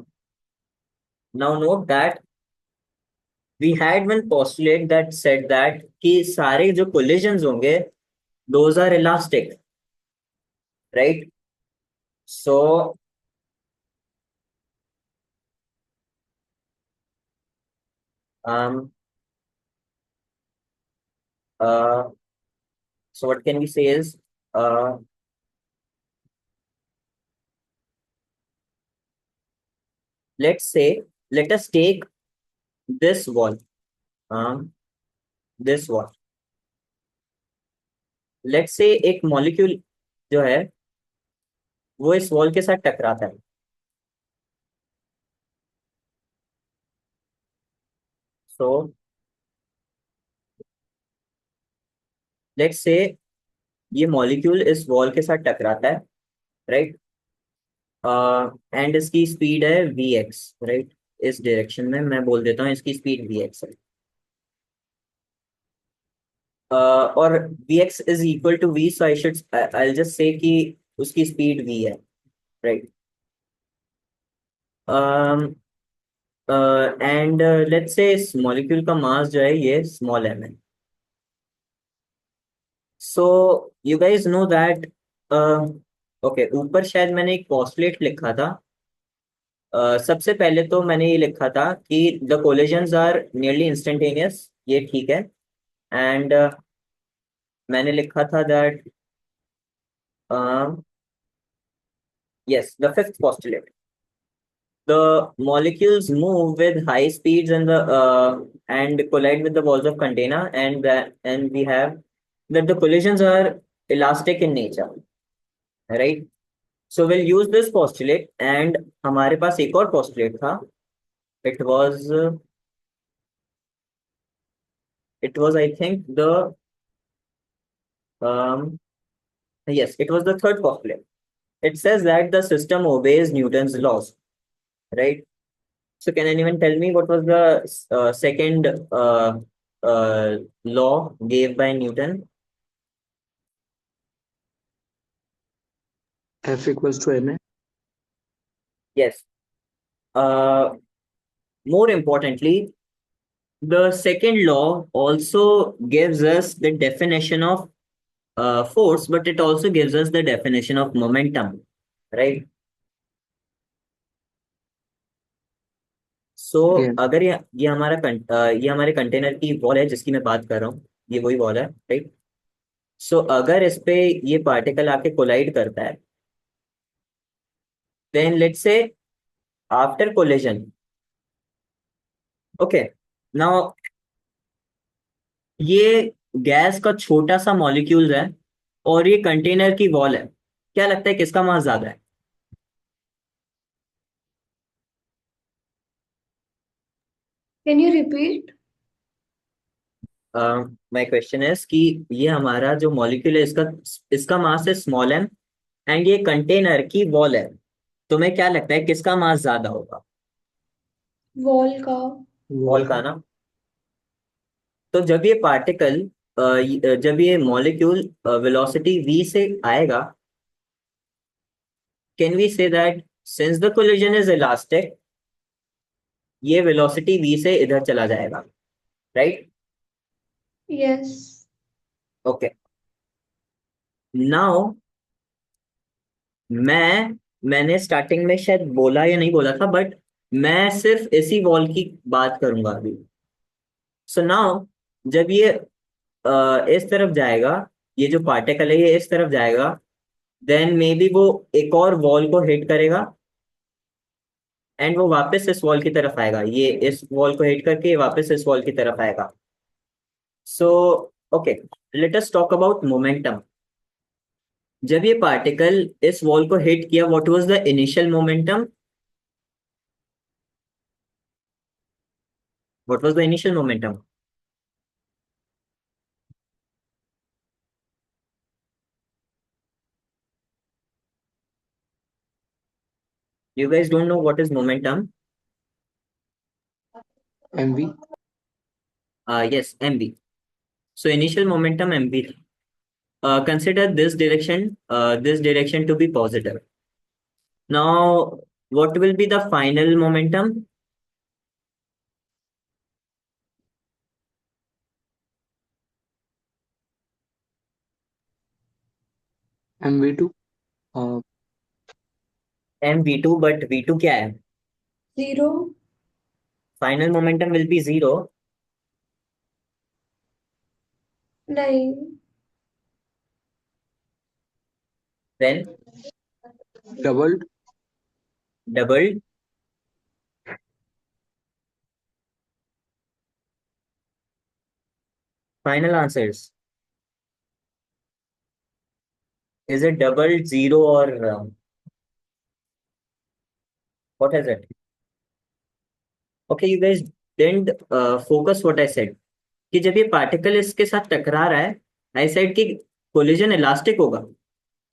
now note that we had one postulate that said that कि सारे जो collisions होंगे those are elastic, right? So um uh so what can we say is uh let's say let us take this wall, um this wall. Let's say एक molecule जो है वो इस wall के साथ टकराता है. So let's say ये मॉलिक्यूल इस वॉल के साथ टकराता है, राइट? एंड इसकी स्पीड है Vx, राइट? इस डायरेक्शन में मैं बोल देता हूँ इसकी स्पीड Vx है. और Vx is equal to V, so I just say कि उसकी स्पीड V है, राइट? एंड लेट्स से इस मॉलिक्यूल का मास जो है ये स्मॉल m है. So you guys know that okay, ऊपर शायद मैंने एक पोस्टलेट लिखा था. सबसे पहले तो मैंने ये लिखा था कि the collisions are nearly instantaneous, ये ठीक है. एंड मैंने लिखा था that yes, the fifth postulate, the molecules move with high speeds and collide with the walls of container, and we have that the collisions are elastic in nature, right? So we'll use this postulate, and हमारे पास एक और postulate था. It was I think the um yes, it was the third postulate. It says that the system obeys Newton's laws, right? So can anyone tell me what was the second law gave by Newton? F equals to ma. Yes. More importantly, the second law also gives us the definition of force, but it also gives us the definition of momentum, right? So Yeah. अगर ये हमारे container की wall है जिसकी मैं बात कर रहा हूँ, ये वही वॉल है, राइट? सो अगर इस पे ये पार्टिकल आके कोलाइड करता है, then let's say after collision, okay, now ये गैस का छोटा सा मॉलिक्यूल है और ये कंटेनर की वॉल है. क्या लगता है किसका मास ज्यादा है? Can you repeat? My question is कि ये हमारा जो मॉलिक्यूल है इसका इसका मास है स्मॉल m, एंड ये कंटेनर की वॉल है. तुम्हें क्या लगता है किसका मास ज्यादा होगा? Wall का. वॉल का ना? तो जब ये पार्टिकल जब ये मॉलिक्यूल वेलोसिटी v से आएगा, can we say that since the collision is elastic, ये वेलोसिटी v से इधर चला जाएगा, राइट? Yes. ओके, नाउ मैंने स्टार्टिंग में शायद बोला या नहीं बोला था, बट मैं सिर्फ इसी वॉल की बात करूंगा अभी. सो नाउ जब ये इस तरफ जाएगा, ये जो पार्टिकल है ये इस तरफ जाएगा, देन मे बी वो एक और वॉल को हिट करेगा एंड वो वापस इस वॉल की तरफ आएगा, ये इस वॉल को हिट करके वापस इस वॉल की तरफ आएगा. So okay, let us talk about momentum. जब ये पार्टिकल इस वॉल को हिट किया, what was the initial momentum? What was the initial momentum? You guys don't know what is momentum? MV. Yes, mv. So initial momentum mv. Consider this direction to be positive. Now, what will be the final momentum? MV2. mv2, but v2 क्या है? 0. Final momentum will be zero. नहीं. Then Doubled. doubled. Final answers. Is it doubled, zero, or what is it? Okay, you guys didn't focus what I said. कि जब ये particle इसके साथ टकरा रहा है, आई साइड की कोलिजन इलास्टिक होगा,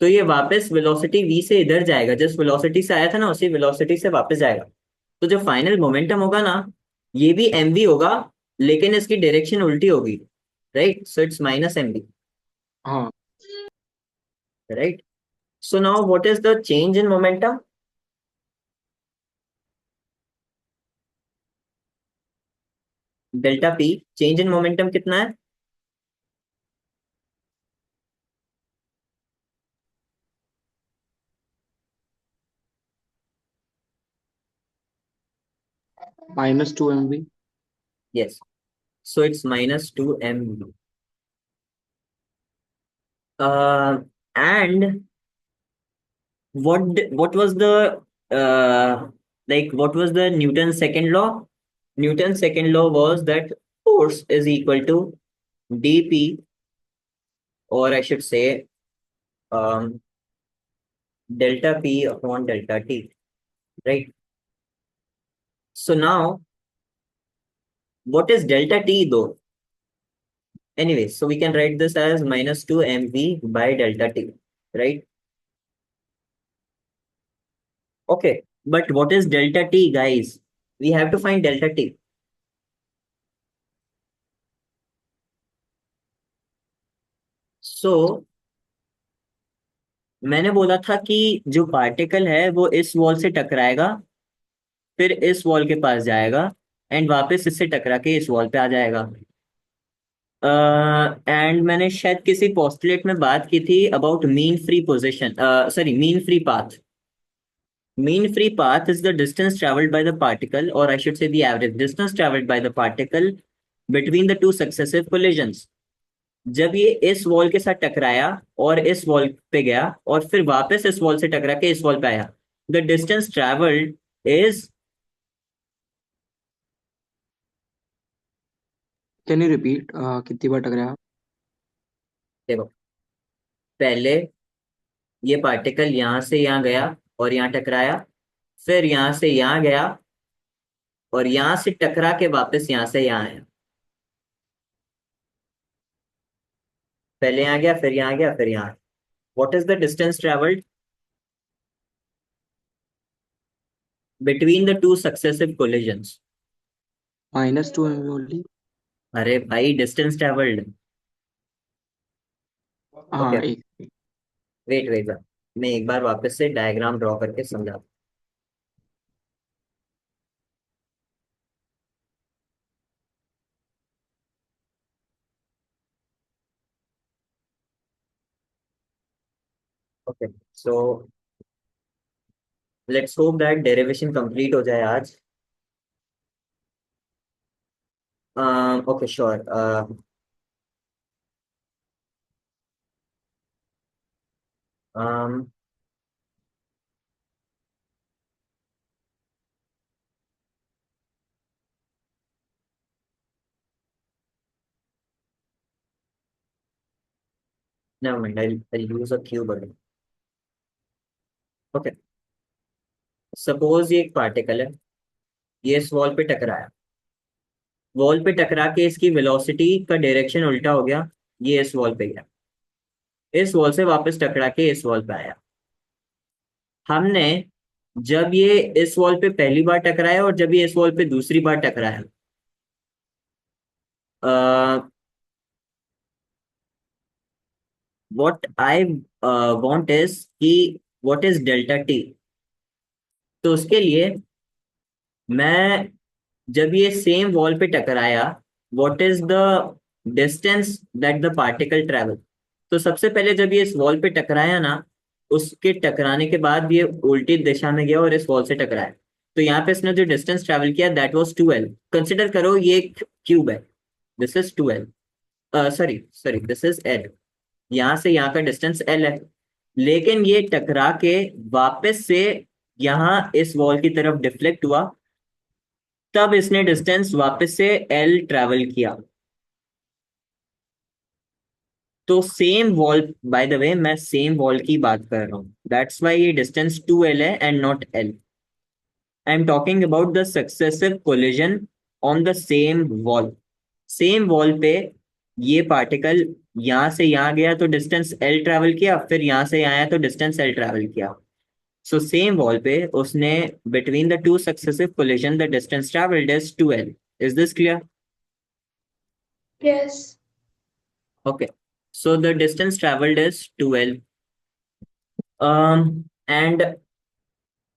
तो ये वापस वेलोसिटी v से इधर जाएगा, जिस वेलोसिटी से आया था ना उसी वेलोसिटी से वापस जाएगा. तो जो फाइनल मोमेंटम होगा ना, ये भी mv होगा, लेकिन इसकी डायरेक्शन उल्टी होगी. Right, so it's minus mv. हाँ. Right. So now what is the change in momentum? Delta p. Change in momentum कितना है? -2 MV. Yes. So it's -2 mv. And what was the uh, what was the Newton's second law? Newton's second law was that force is equal to dp, or I should say um, delta p upon delta t, right? So now, what is delta t though? Anyway, so we can write this as -2 mv by delta t, right? Okay, but what is delta t, guys? We have to find delta t. So मैंने बोला था कि जो particle है वो इस wall से टकराएगा, फिर इस वॉल के पास जाएगा एंड वापस इससे टकरा के इस वॉल पे आ जाएगा. एंड मैंने शायद किसी पोस्टुलेट में बात की थी about mean free position, sorry, mean free path. Mean free path is the distance traveled by the particle, or I should say the average distance traveled by the particle between the two successive collisions. जब ये इस wall के साथ टकराया और इस wall पे गया और फिर वापस इस वॉल से टकरा के इस वॉल पे आया, the distance travelled is. Can you repeat? कितनी बार टकराया? देखो, पहले ये पार्टिकल यहाँ से यहाँ गया और यहाँ टकराया, फिर यहाँ से यहाँ गया और यहाँ से टकरा के वापस यहाँ से यहाँ आया. पहले यहाँ गया, फिर यहाँ गया, फिर यहाँ. What is the distance travelled between the two successive collisions? -2 MV only. अरे भाई, डिस्टेंस ट्रेवल्ड. हाँ, ओके, एक. वेट वेट, मैं एक बार वापस से डायग्राम ड्रॉ करके समझा. Okay, so let's hope that derivation complete हो जाए आज. Okay, sure. Um, Never mind. I'll use a cube again. Okay. Suppose ये एक पार्टिकल है, ये इस वॉल पे टकराया, वॉल पे टकरा के इसकी वेलोसिटी का डायरेक्शन उल्टा हो गया, ये इस वॉल पे गया, इस वॉल से वापस टकरा के इस वॉल पे आया। हमने जब ये इस वॉल पे पहली बार टकराया और जब ये इस वॉल पे दूसरी बार टकराया, व्हाट आई वांट इज कि व्हाट इज डेल्टा टी। तो उसके लिए मैं, जब ये सेम वॉल पे टकराया, what is the distance that the particle travel. तो सबसे पहले जब ये इस वॉल पे टकराया ना, उसके टकराने के बाद ये उल्टी दिशा में गया और इस वॉल से टकराया। तो यहाँ पे इसने जो डिस्टेंस ट्रेवल किया दैट वाज 2L। कंसिडर करो ये एक क्यूब है, this is 2L, sorry sorry this is L। यहाँ से यहाँ का डिस्टेंस L है, लेकिन ये टकरा के वापस से यहाँ इस वॉल की तरफ डिफ्लेक्ट हुआ, तब इसने डिस्टेंस वापस से L ट्रेवल किया। तो same wall, by the way मैं सेम वॉल की बात कर रहा हूँ, दैट्स वाई ये डिस्टेंस 2L है and not L। I am talking about the successive collision on the same wall. Same wall पे ये पार्टिकल यहाँ से यहाँ गया तो डिस्टेंस L ट्रेवल किया, फिर यहाँ से यहाँ आया तो डिस्टेंस L ट्रेवल किया। सो सेम वॉल पे उसने, between the two successive collision the distance travelled is 2L। Is this clear? Yes. Okay. So the distance traveled is 2L. And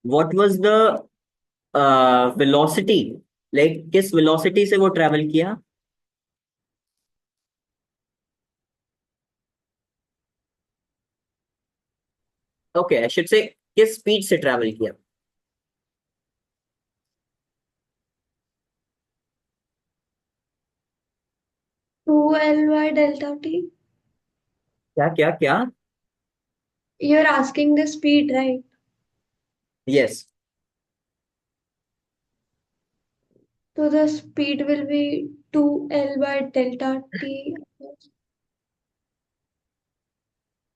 what was the velocity? Like किस velocity से वो travel किया? Okay, I should say किस speed से travel किया? 2L by delta T. क्या क्या क्या? You're asking the speed, right? Yes. So the speed will be 2L by delta T.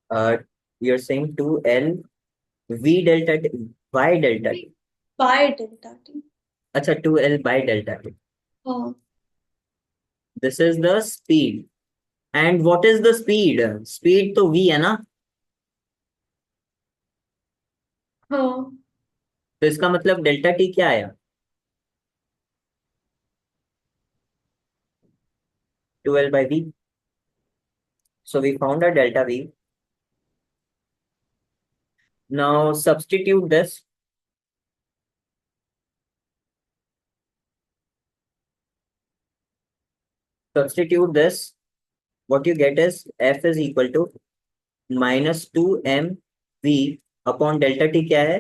Uh, you're saying 2L V delta T, Y delta T. By delta T. अच्छा, 2L by delta T. हाँ. This is the speed. And what is the speed? Speed तो V है ना? हाँ. तो इसका मतलब delta T क्या आया? 2L by V. So we found our delta V. Now substitute this. Substitute this. What you get is F is equal to minus 2mv upon delta t क्या है?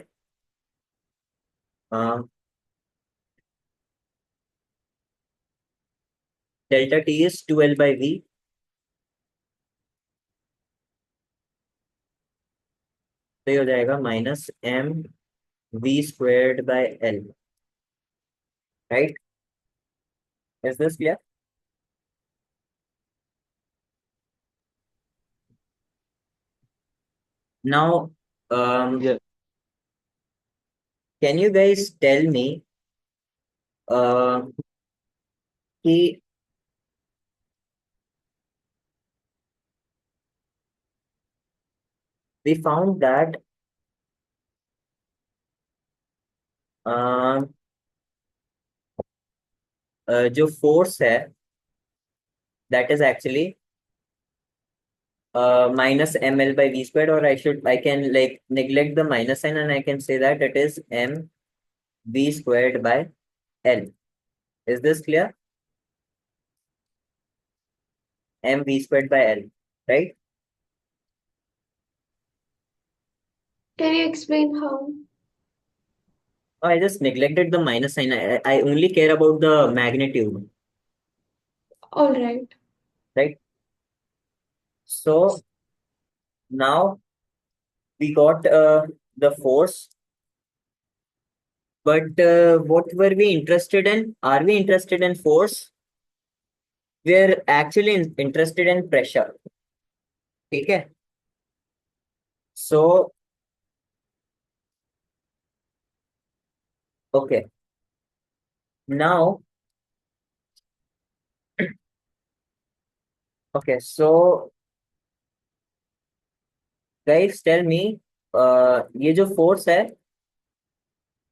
Delta t is 2L by V. तो ये हो जाएगा minus mv squared by L. Right? Is this clear? Now, Yes. can you guys tell me कि we found that जो force है that is actually minus ml by v squared, or I can like neglect the minus sign and I can say that it is mv squared by L. Is this clear? Mv squared by L, right? Can you explain how? Oh, I just neglected the minus sign. I only care about the magnitude, All right. right? So now we got the force, but what were we interested in? Are we interested in force? We're actually interested in pressure. ठीक है? So, okay. Now, okay. So, guys, tell me, ये जो force है,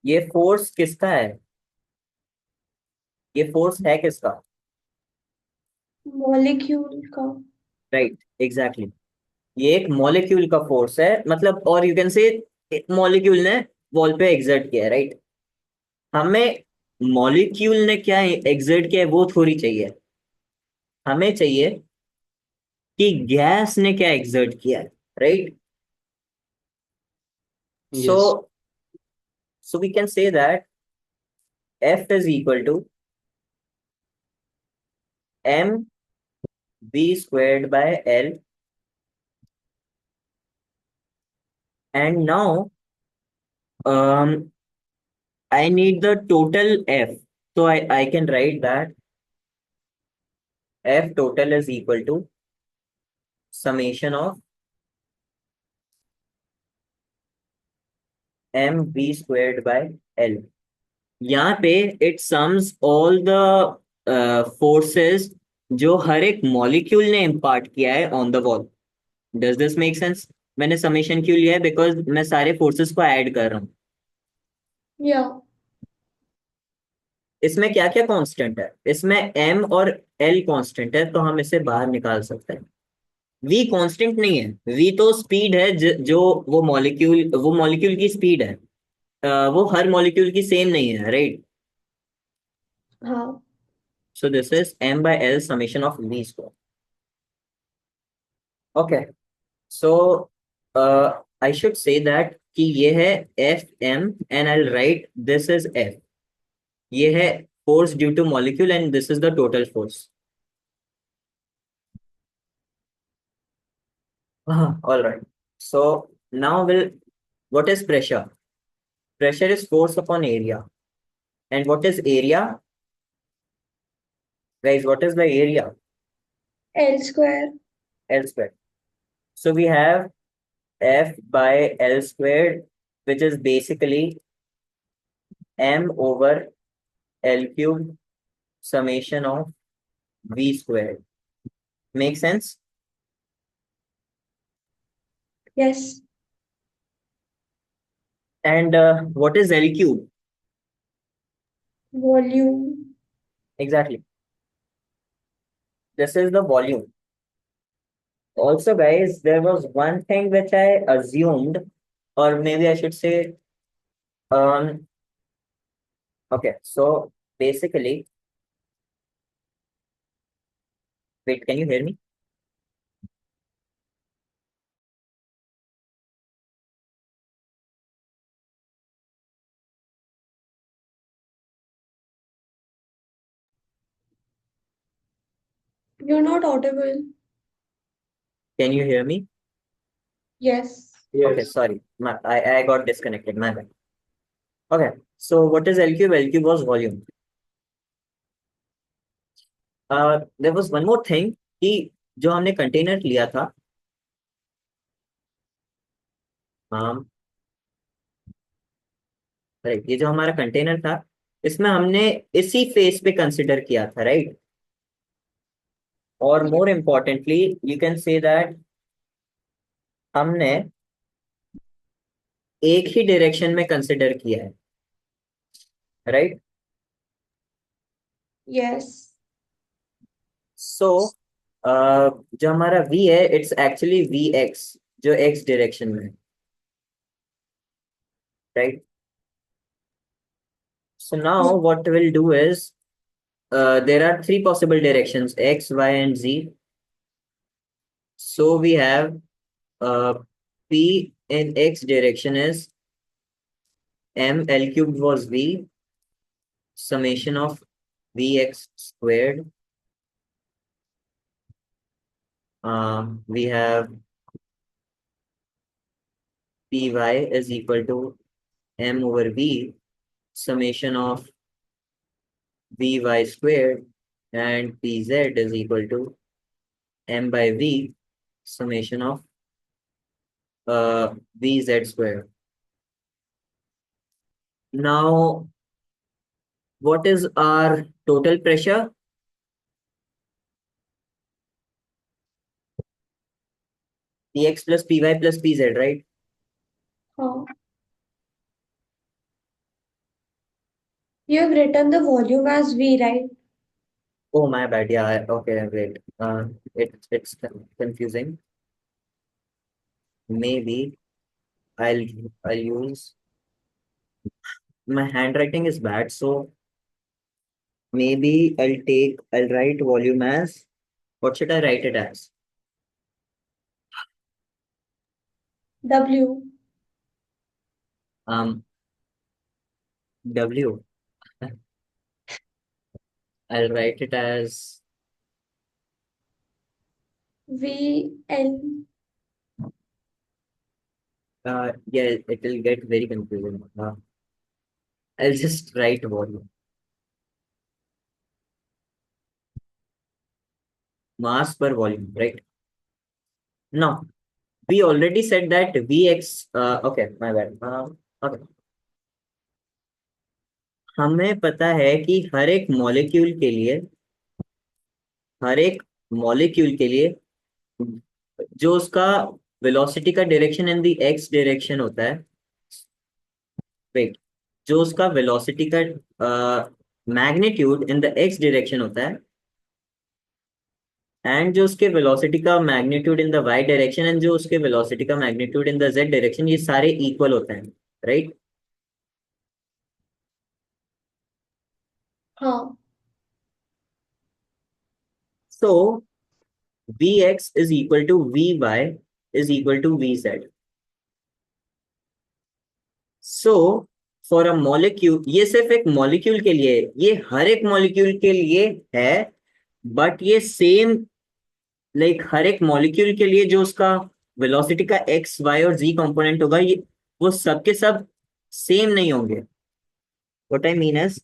ये force किसका है? ये force है किसका? मॉलिक्यूल का। Right, exactly. ये एक मॉलिक्यूल का फोर्स है, मतलब, और यू कैन से मॉलिक्यूल ने वॉल पे एग्जर्ट किया है, राइट? हमें मॉलिक्यूल ने क्या एग्जर्ट किया है वो थोड़ी चाहिए, हमें चाहिए कि गैस ने क्या एग्जर्ट किया है, right? So Yes. So we can say that F is equal to m v squared by L, and now um I need the total F, so I can write that F total is equal to summation of m v squared by L. यहाँ पे it sums all the forces जो हर एक molecule ने impart किया है on the wall. Does this make sense? मैंने summation क्यों लिया है? बिकॉज मैं सारे फोर्सेस को ऐड कर रहा हूँ। या इसमें क्या क्या कांस्टेंट है? इसमें m और l कांस्टेंट है, तो हम इसे बाहर निकाल सकते हैं। v कांस्टेंट नहीं है, v तो स्पीड है जो वो मॉलिक्यूल की स्पीड है। वो हर मॉलिक्यूल की सेम नहीं है, राइट? हाँ। So this is m by L summation of V square. Okay. So I should say that कि ये है F m and I'll write this is F. ये है force due to molecule and this is the total force. All right. So now what is pressure? Pressure is force upon area. And what is area? Guys, what is the area? L square. L squared. So we have F by L squared, which is basically m over L cube summation of V squared. Make sense? Yes. And what is L cube? Volume. Exactly. This is the volume. Also, guys, there was one thing which I assumed, or maybe I should say, um, okay, so basically, wait, can you hear me? You are not audible. Can you hear me? Yes. Okay, Yes. sorry. I got disconnected, my bad. Okay, so what is L cube? L cube was volume. There was one more thing कि जो हमने container लिया था, um, right, ये जो हमारा container था, इसमें हमने इसी फेस पे कंसिडर किया था, राइट? और more importantly you can say that हमने एक ही डायरेक्शन में कंसिडर किया है, राइट? यस। सो जो हमारा v है, इट्स एक्चुअली vx, जो x डायरेक्शन में है, right? So now what will do is there are three possible directions, x, y, and z. So we have uh, p in x direction is m L cubed was v summation of vx squared. We have py is equal to m over v summation of vy squared, and pz is equal to m by v summation of vz squared. Now, what is our total pressure? Px plus py plus pz, right? हाँ. You have written the volume as V, right? Oh, my bad. Yeah, okay, wait. It's confusing. Maybe I'll I'll use my handwriting is bad, so maybe I'll write volume as, what should I write it as? W. W. I'll write it as V L. yeah, it will get very confusing. I'll just write volume. Mass per volume, right? No, we already said that Vx, okay, my bad. Okay. हमें पता है कि हर एक molecule के लिए जो उसका velocity का direction in the X direction होता है, वेट, जो उसका वेलोसिटी का magnitude in the X direction होता है, एंड जो उसके वेलोसिटी का magnitude in the Y direction, and जो उसके वेलोसिटी का magnitude in the Z direction, ये सारे इक्वल होते हैं, राइट? हाँ. So Vx is equal to Vy is equal to Vz. So for a molecule, ये सिर्फ एक मॉलिक्यूल के लिए है, ये हर एक मॉलिक्यूल के लिए है, बट ये सेम लाइक हर एक मॉलिक्यूल के लिए जो उसका वेलोसिटी का एक्स वाई और जी कंपोनेंट होगा, ये वो सबके सब सेम नहीं होंगे. What I mean is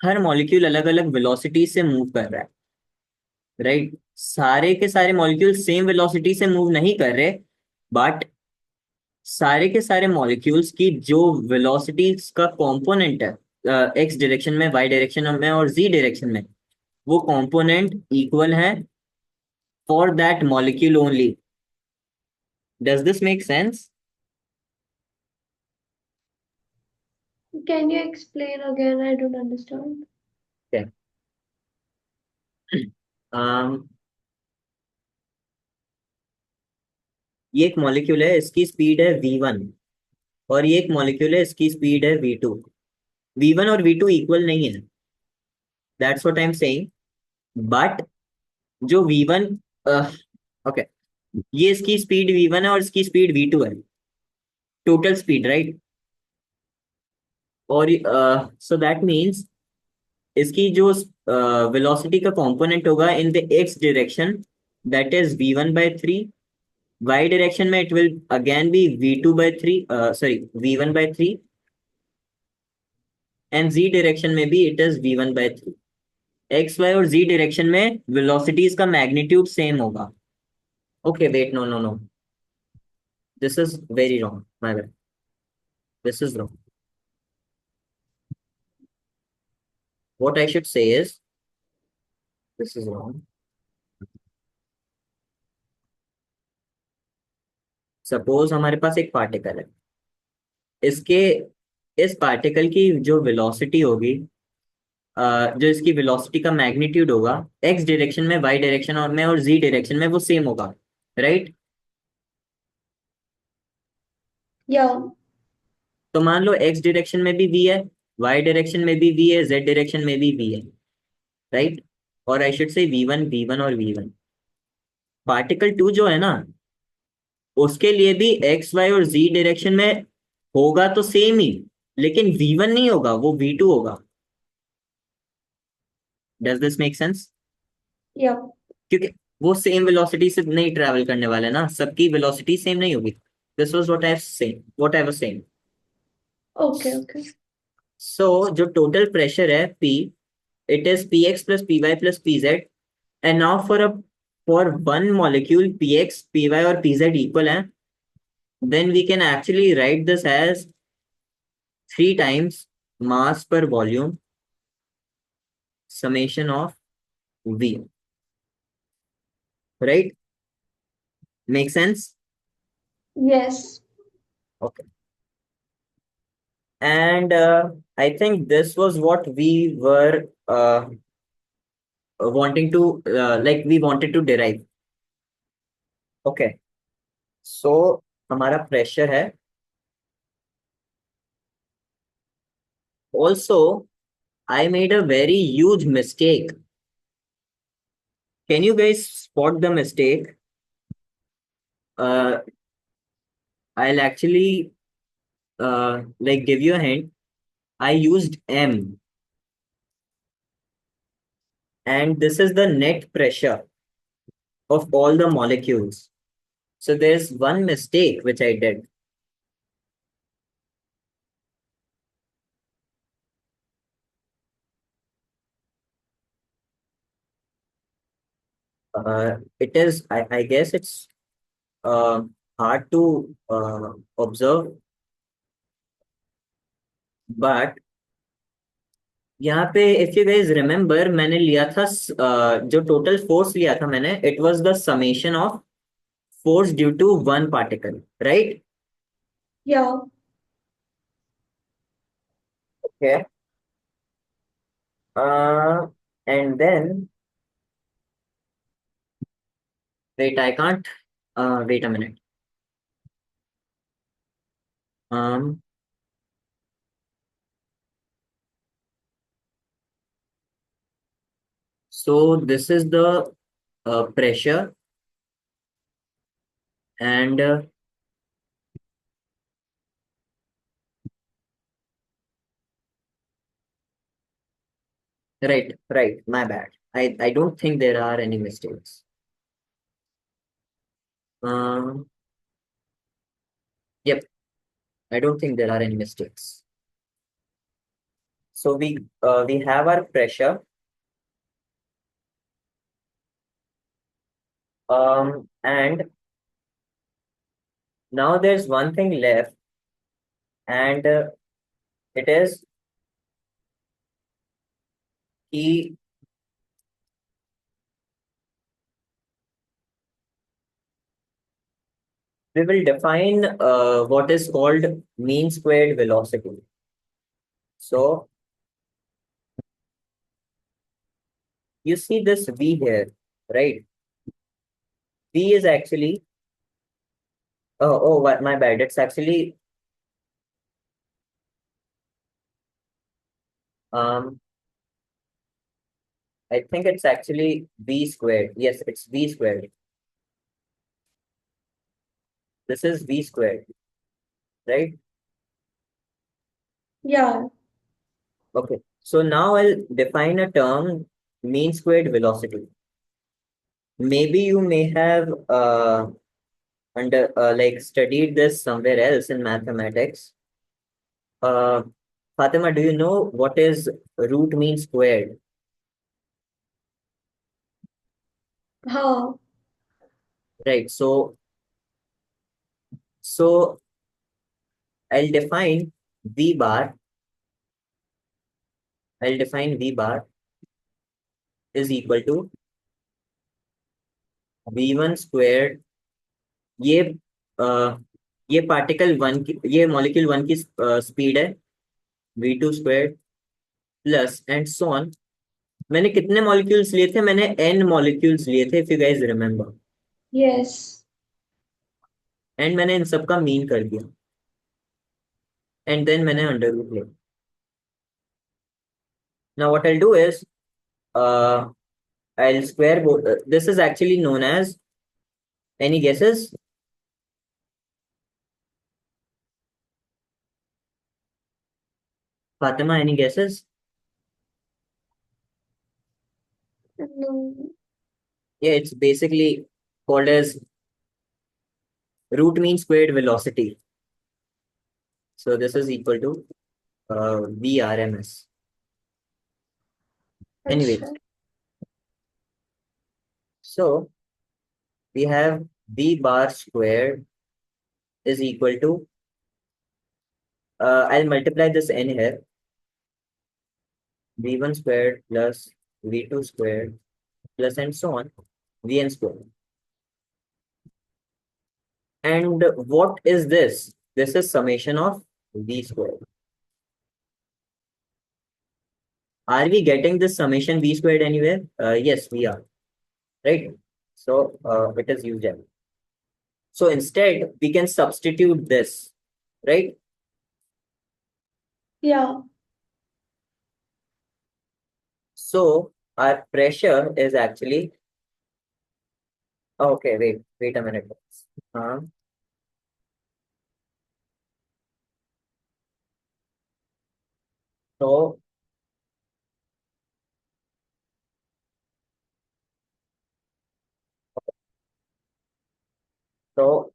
her molecule अलग अलग वेलोसिटी से मूव कर रहा है, राइट? सारे के सारे मॉलिक्यूल सेम वेलोसिटी से मूव नहीं कर रहे, बट सारे के सारे मॉलिक्यूल्स की जो वेलोसिटीज का कंपोनेंट है एक्स डायरेक्शन में, वाई डायरेक्शन में और जी डायरेक्शन में, वो कंपोनेंट इक्वल है for that molecule only. Does this make sense? Can you explain again? I don't understand. Okay. ये एक मॉलिक्यूल है, इसकी स्पीड है v1, और ये एक मॉलिक्यूल है, इसकी स्पीड है v2. v1 और v2 इक्वल नहीं है, that's what I am saying. But जो v1, ओके, ये इसकी स्पीड v1 है और इसकी स्पीड v2 है, टोटल स्पीड, राइट? और सो दैट मीन्स इसकी जो वेलोसिटी का कंपोनेंट होगा in the X direction, that is v1/3. Y direction में it will again be v2/3, sorry v1/3, and z direction में भी इट इज v1/3. एक्स वाई और z डायरेक्शन में वेलोसिटीज का मैग्नीट्यूड सेम होगा. Okay, wait, no no no, this is very wrong, my bad, this is wrong. What I should say is, this is wrong. Suppose हमारे पास एक particle है, इसके इस पार्टिकल की जो वेलोसिटी होगी, जो इसकी वेलोसिटी का मैग्नीट्यूड होगा एक्स डायरेक्शन में, वाई डायरेक्शन और में और जी डायरेक्शन में, वो सेम होगा, राइट? Yeah. तो मान लो एक्स डायरेक्शन में भी v है, वाई डायरेक्शन में भी v है, जेड डायरेक्शन में भी v है, राइट? और आई शुड से v1 और v1. पार्टिकल 2 जो है ना, उसके लिए भी एक्स वाई और जी डायरेक्शन में होगा तो सेम ही, लेकिन v1 नहीं होगा, वो v2 होगा. Does this make sense? Yeah. क्योंकि वो सेम वेलोसिटी से नहीं ट्रैवल करने वाले ना, सबकी वेलोसिटी सेम नहीं होगी. This was what I was saying. Okay, okay. सो जो टोटल प्रेशर है P, it is px plus py plus pz, and now for one molecule px, py और pz equal है, then we can actually write this as 3 times mass per volume summation of v, right? Make sense? Yes. Okay. And I think this was what we were wanting to like we wanted to derive. Okay. So हमारा pressure है. Also, I made a very huge mistake. Can you guys spot the mistake? Uh, I'll actually like give you a hint. I used M, and this is the net pressure of all the molecules. So there's one mistake which I did. It is, I guess it's uh, hard to observe, but यहाँ पे if you guys remember मैंने लिया था जो total force लिया था मैंने, it was the summation of force due to one particle, right? Yeah. Okay. Uh, and then wait, I can't. Wait a minute. Um, so this is the pressure, and right. My bad. I don't think there are any mistakes. Um, yep. I don't think there are any mistakes. So we have our pressure. And now there's one thing left, and it is कि we will define what is called mean squared velocity. So you see this V here, right? V is actually, my bad. It's actually, um, I think it's actually V squared. Yes, it's V squared. This is V squared, right? Yeah. Okay. So now I'll define a term, mean squared velocity. Maybe you may have like studied this somewhere else in mathematics. Uh, Fatima, do you know what is root mean squared? हाँ. Right. So I'll define V bar. I'll define V bar is equal to V1 squared. ये uh, ये particle one की, ये molecule one की speed है, V2 square plus and so on. मैंने कितने molecules लिए थे? मैंने n मॉलिक्यूल्स लिए थे, if you guys remember. Yes. And मैंने इन सब का मीन कर दिया, एंड देन मैंने अंडर रूट लिया. Now what I'll do is uh, I'll square both. This is actually known as, any guesses? Fatima, any guesses? No. Yeah, it's basically called as root mean squared velocity. So this is equal to VRMS. Anyway, अच्छा, so we have V bar squared is equal to, I'll multiply this n here, V1 squared plus V2 squared plus and so on, Vn squared. And what is this? This is summation of V squared. Are we getting this summation V squared anywhere? Yes, we are, right? So it is used here. So instead, we can substitute this, right? yeah, So our pressure is actually, okay, wait a minute. Uh, so, so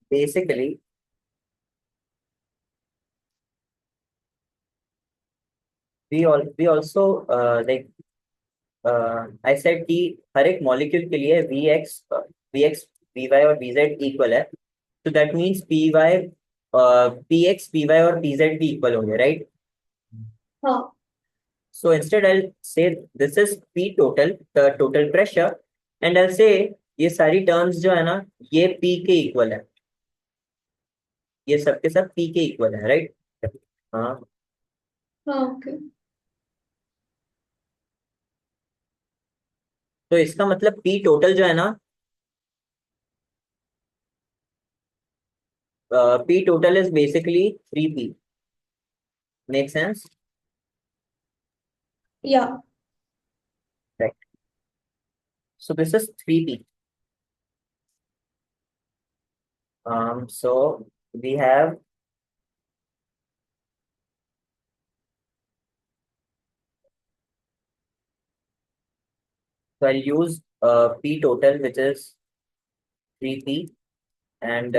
basically, we also like I said कि हर एक molecule के लिए Vx Vy और Vz equal है, so that means Py Px Py और Pz भी equal होंगे, right? हाँ, So instead I'll say this is P total, the total pressure, and I'll say ये सारी terms जो है ना ये P के इक्वल है, ये सब के सब P के इक्वल है, right? हाँ, हाँ, ओके, तो इसका मतलब P total जो है ना, P total is basically 3P. Make sense? yeah, Right. So this is 3P. So we have so I'll use P total, which is 3P, and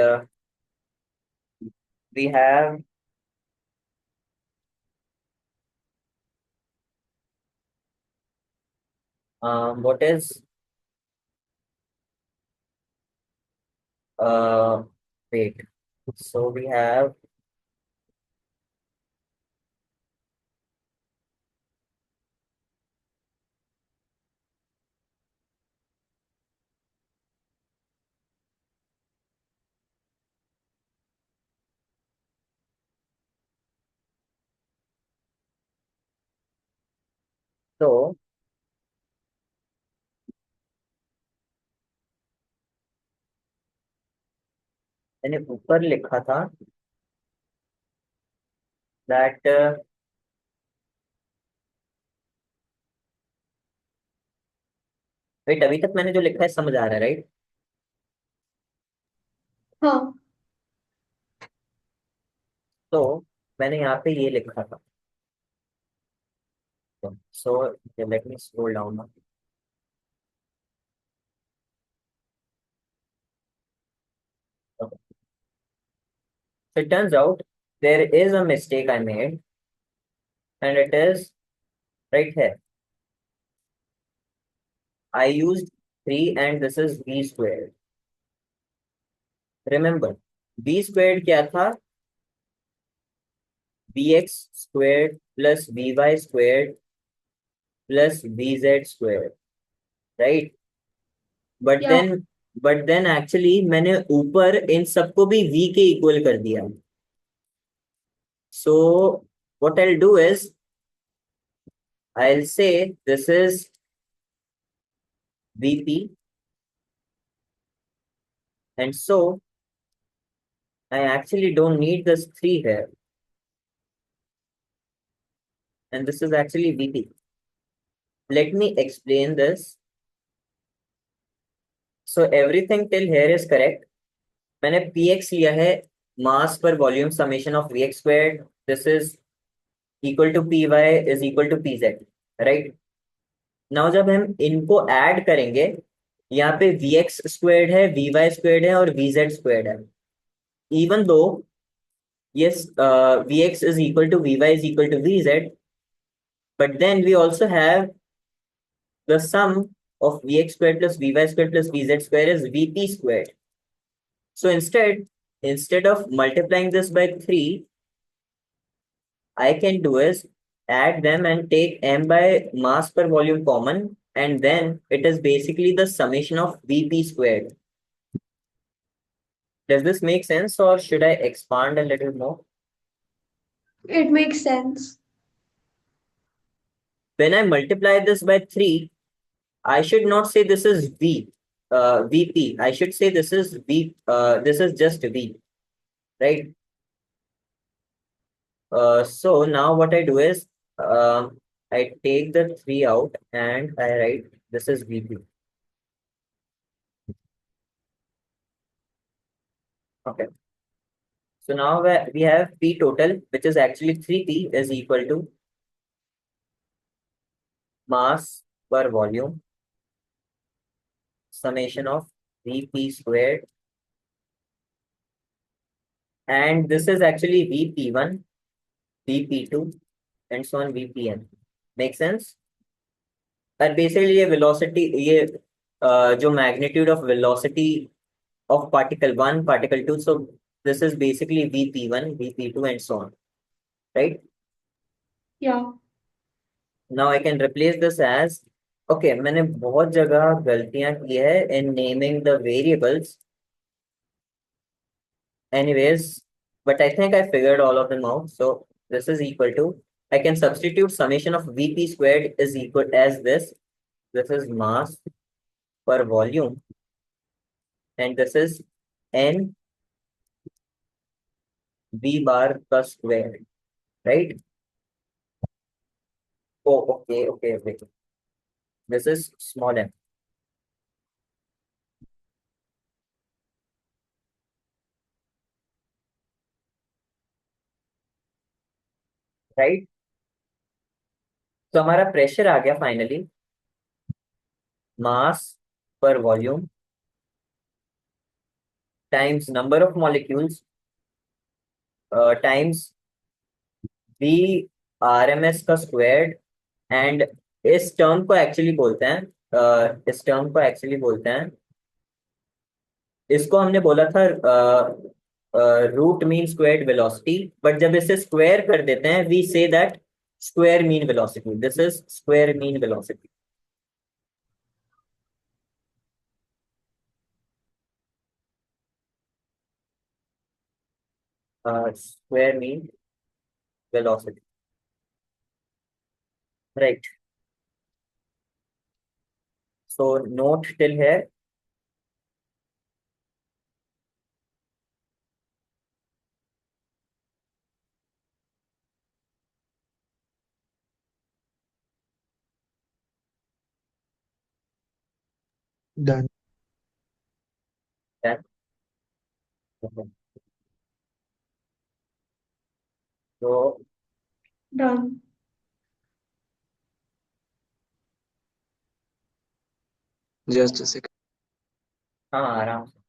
we have what is uh wait. So we have so मैंने ऊपर लिखा था that wait, अभी तक मैंने जो लिखा है समझ आ रहा है, राइट? हाँ, तो मैंने यहाँ पे ये लिखा था. So let me scroll down now. Okay. So it turns out there is a mistake I made, and it is right here. I used 3 and this is V squared. Remember, V squared क्या था? Vx squared plus Vy squared plus Vz squared, right? But yeah, then but then actually मैंने ऊपर इन सबको भी V के equal कर दिया. So what I'll do is I'll say this is Vp, and so I actually don't need this 3 here, and this is actually Vp. Let me explain this. So everything till here is correct. मैंने Px लिया है mass per volume summation of Vx squared. This is equal to Py is equal to Pz, right? Now जब हम इनको add करेंगे, यहाँ पे we x squared है, वी वाई स्क्वेयर्ड है और वी जेड स्क्वेयर्ड है. Even though yes vx is equal to vy is equal to vz, but then we also have the sum of vx squared plus vy squared plus vz squared is vp squared. So instead of multiplying this by 3, I can do is add them and take m by mass per volume common, and then it is basically the summation of vp squared. Does this make sense, or should I expand a little more? It makes sense. When I multiply this by 3, I should not say this is VP. I should say this is this is just V, right? So now what I do is, I take the 3 out and I write this is VP. Okay. So now we have P total, which is actually 3P is equal to mass per volume summation of VP squared, and this is actually VP1, VP2, and so on VPN. Make sense? और basically ये velocity, ये जो magnitude of velocity of particle 1, particle 2, so this is basically vp1, vp2 and so on, right? Yeah. Now I can replace this as, okay, मैंने बहुत जगह गलतियां की है in naming the variables, anyways, but I think I figured all of them out. So this is equal to, I can substitute summation of vp squared is equal as this is mass per volume, and this is n v bar plus square, right? Oh, okay. This is small m, right? तो हमारा pressure आ गया finally, mass पर volume times number of molecules times V R M S का squared. And इस term को actually बोलते हैं, इस टर्म को एक्चुअली बोलते हैं, इसको हमने बोला था root mean squared velocity, but जब इसे स्क्वायर कर देते हैं we say that square mean velocity. This is square mean velocity. Square mean velocity, right? So note till here. Done. Yeah. Okay. So Done. Just a second. हाँ, आराम से.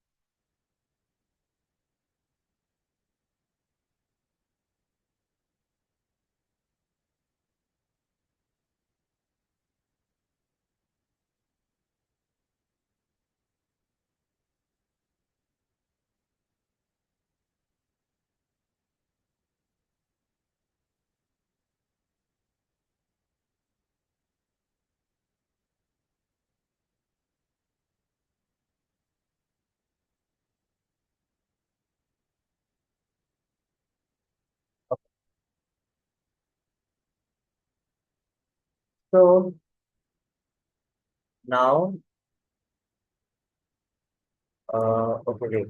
So now, okay, wait.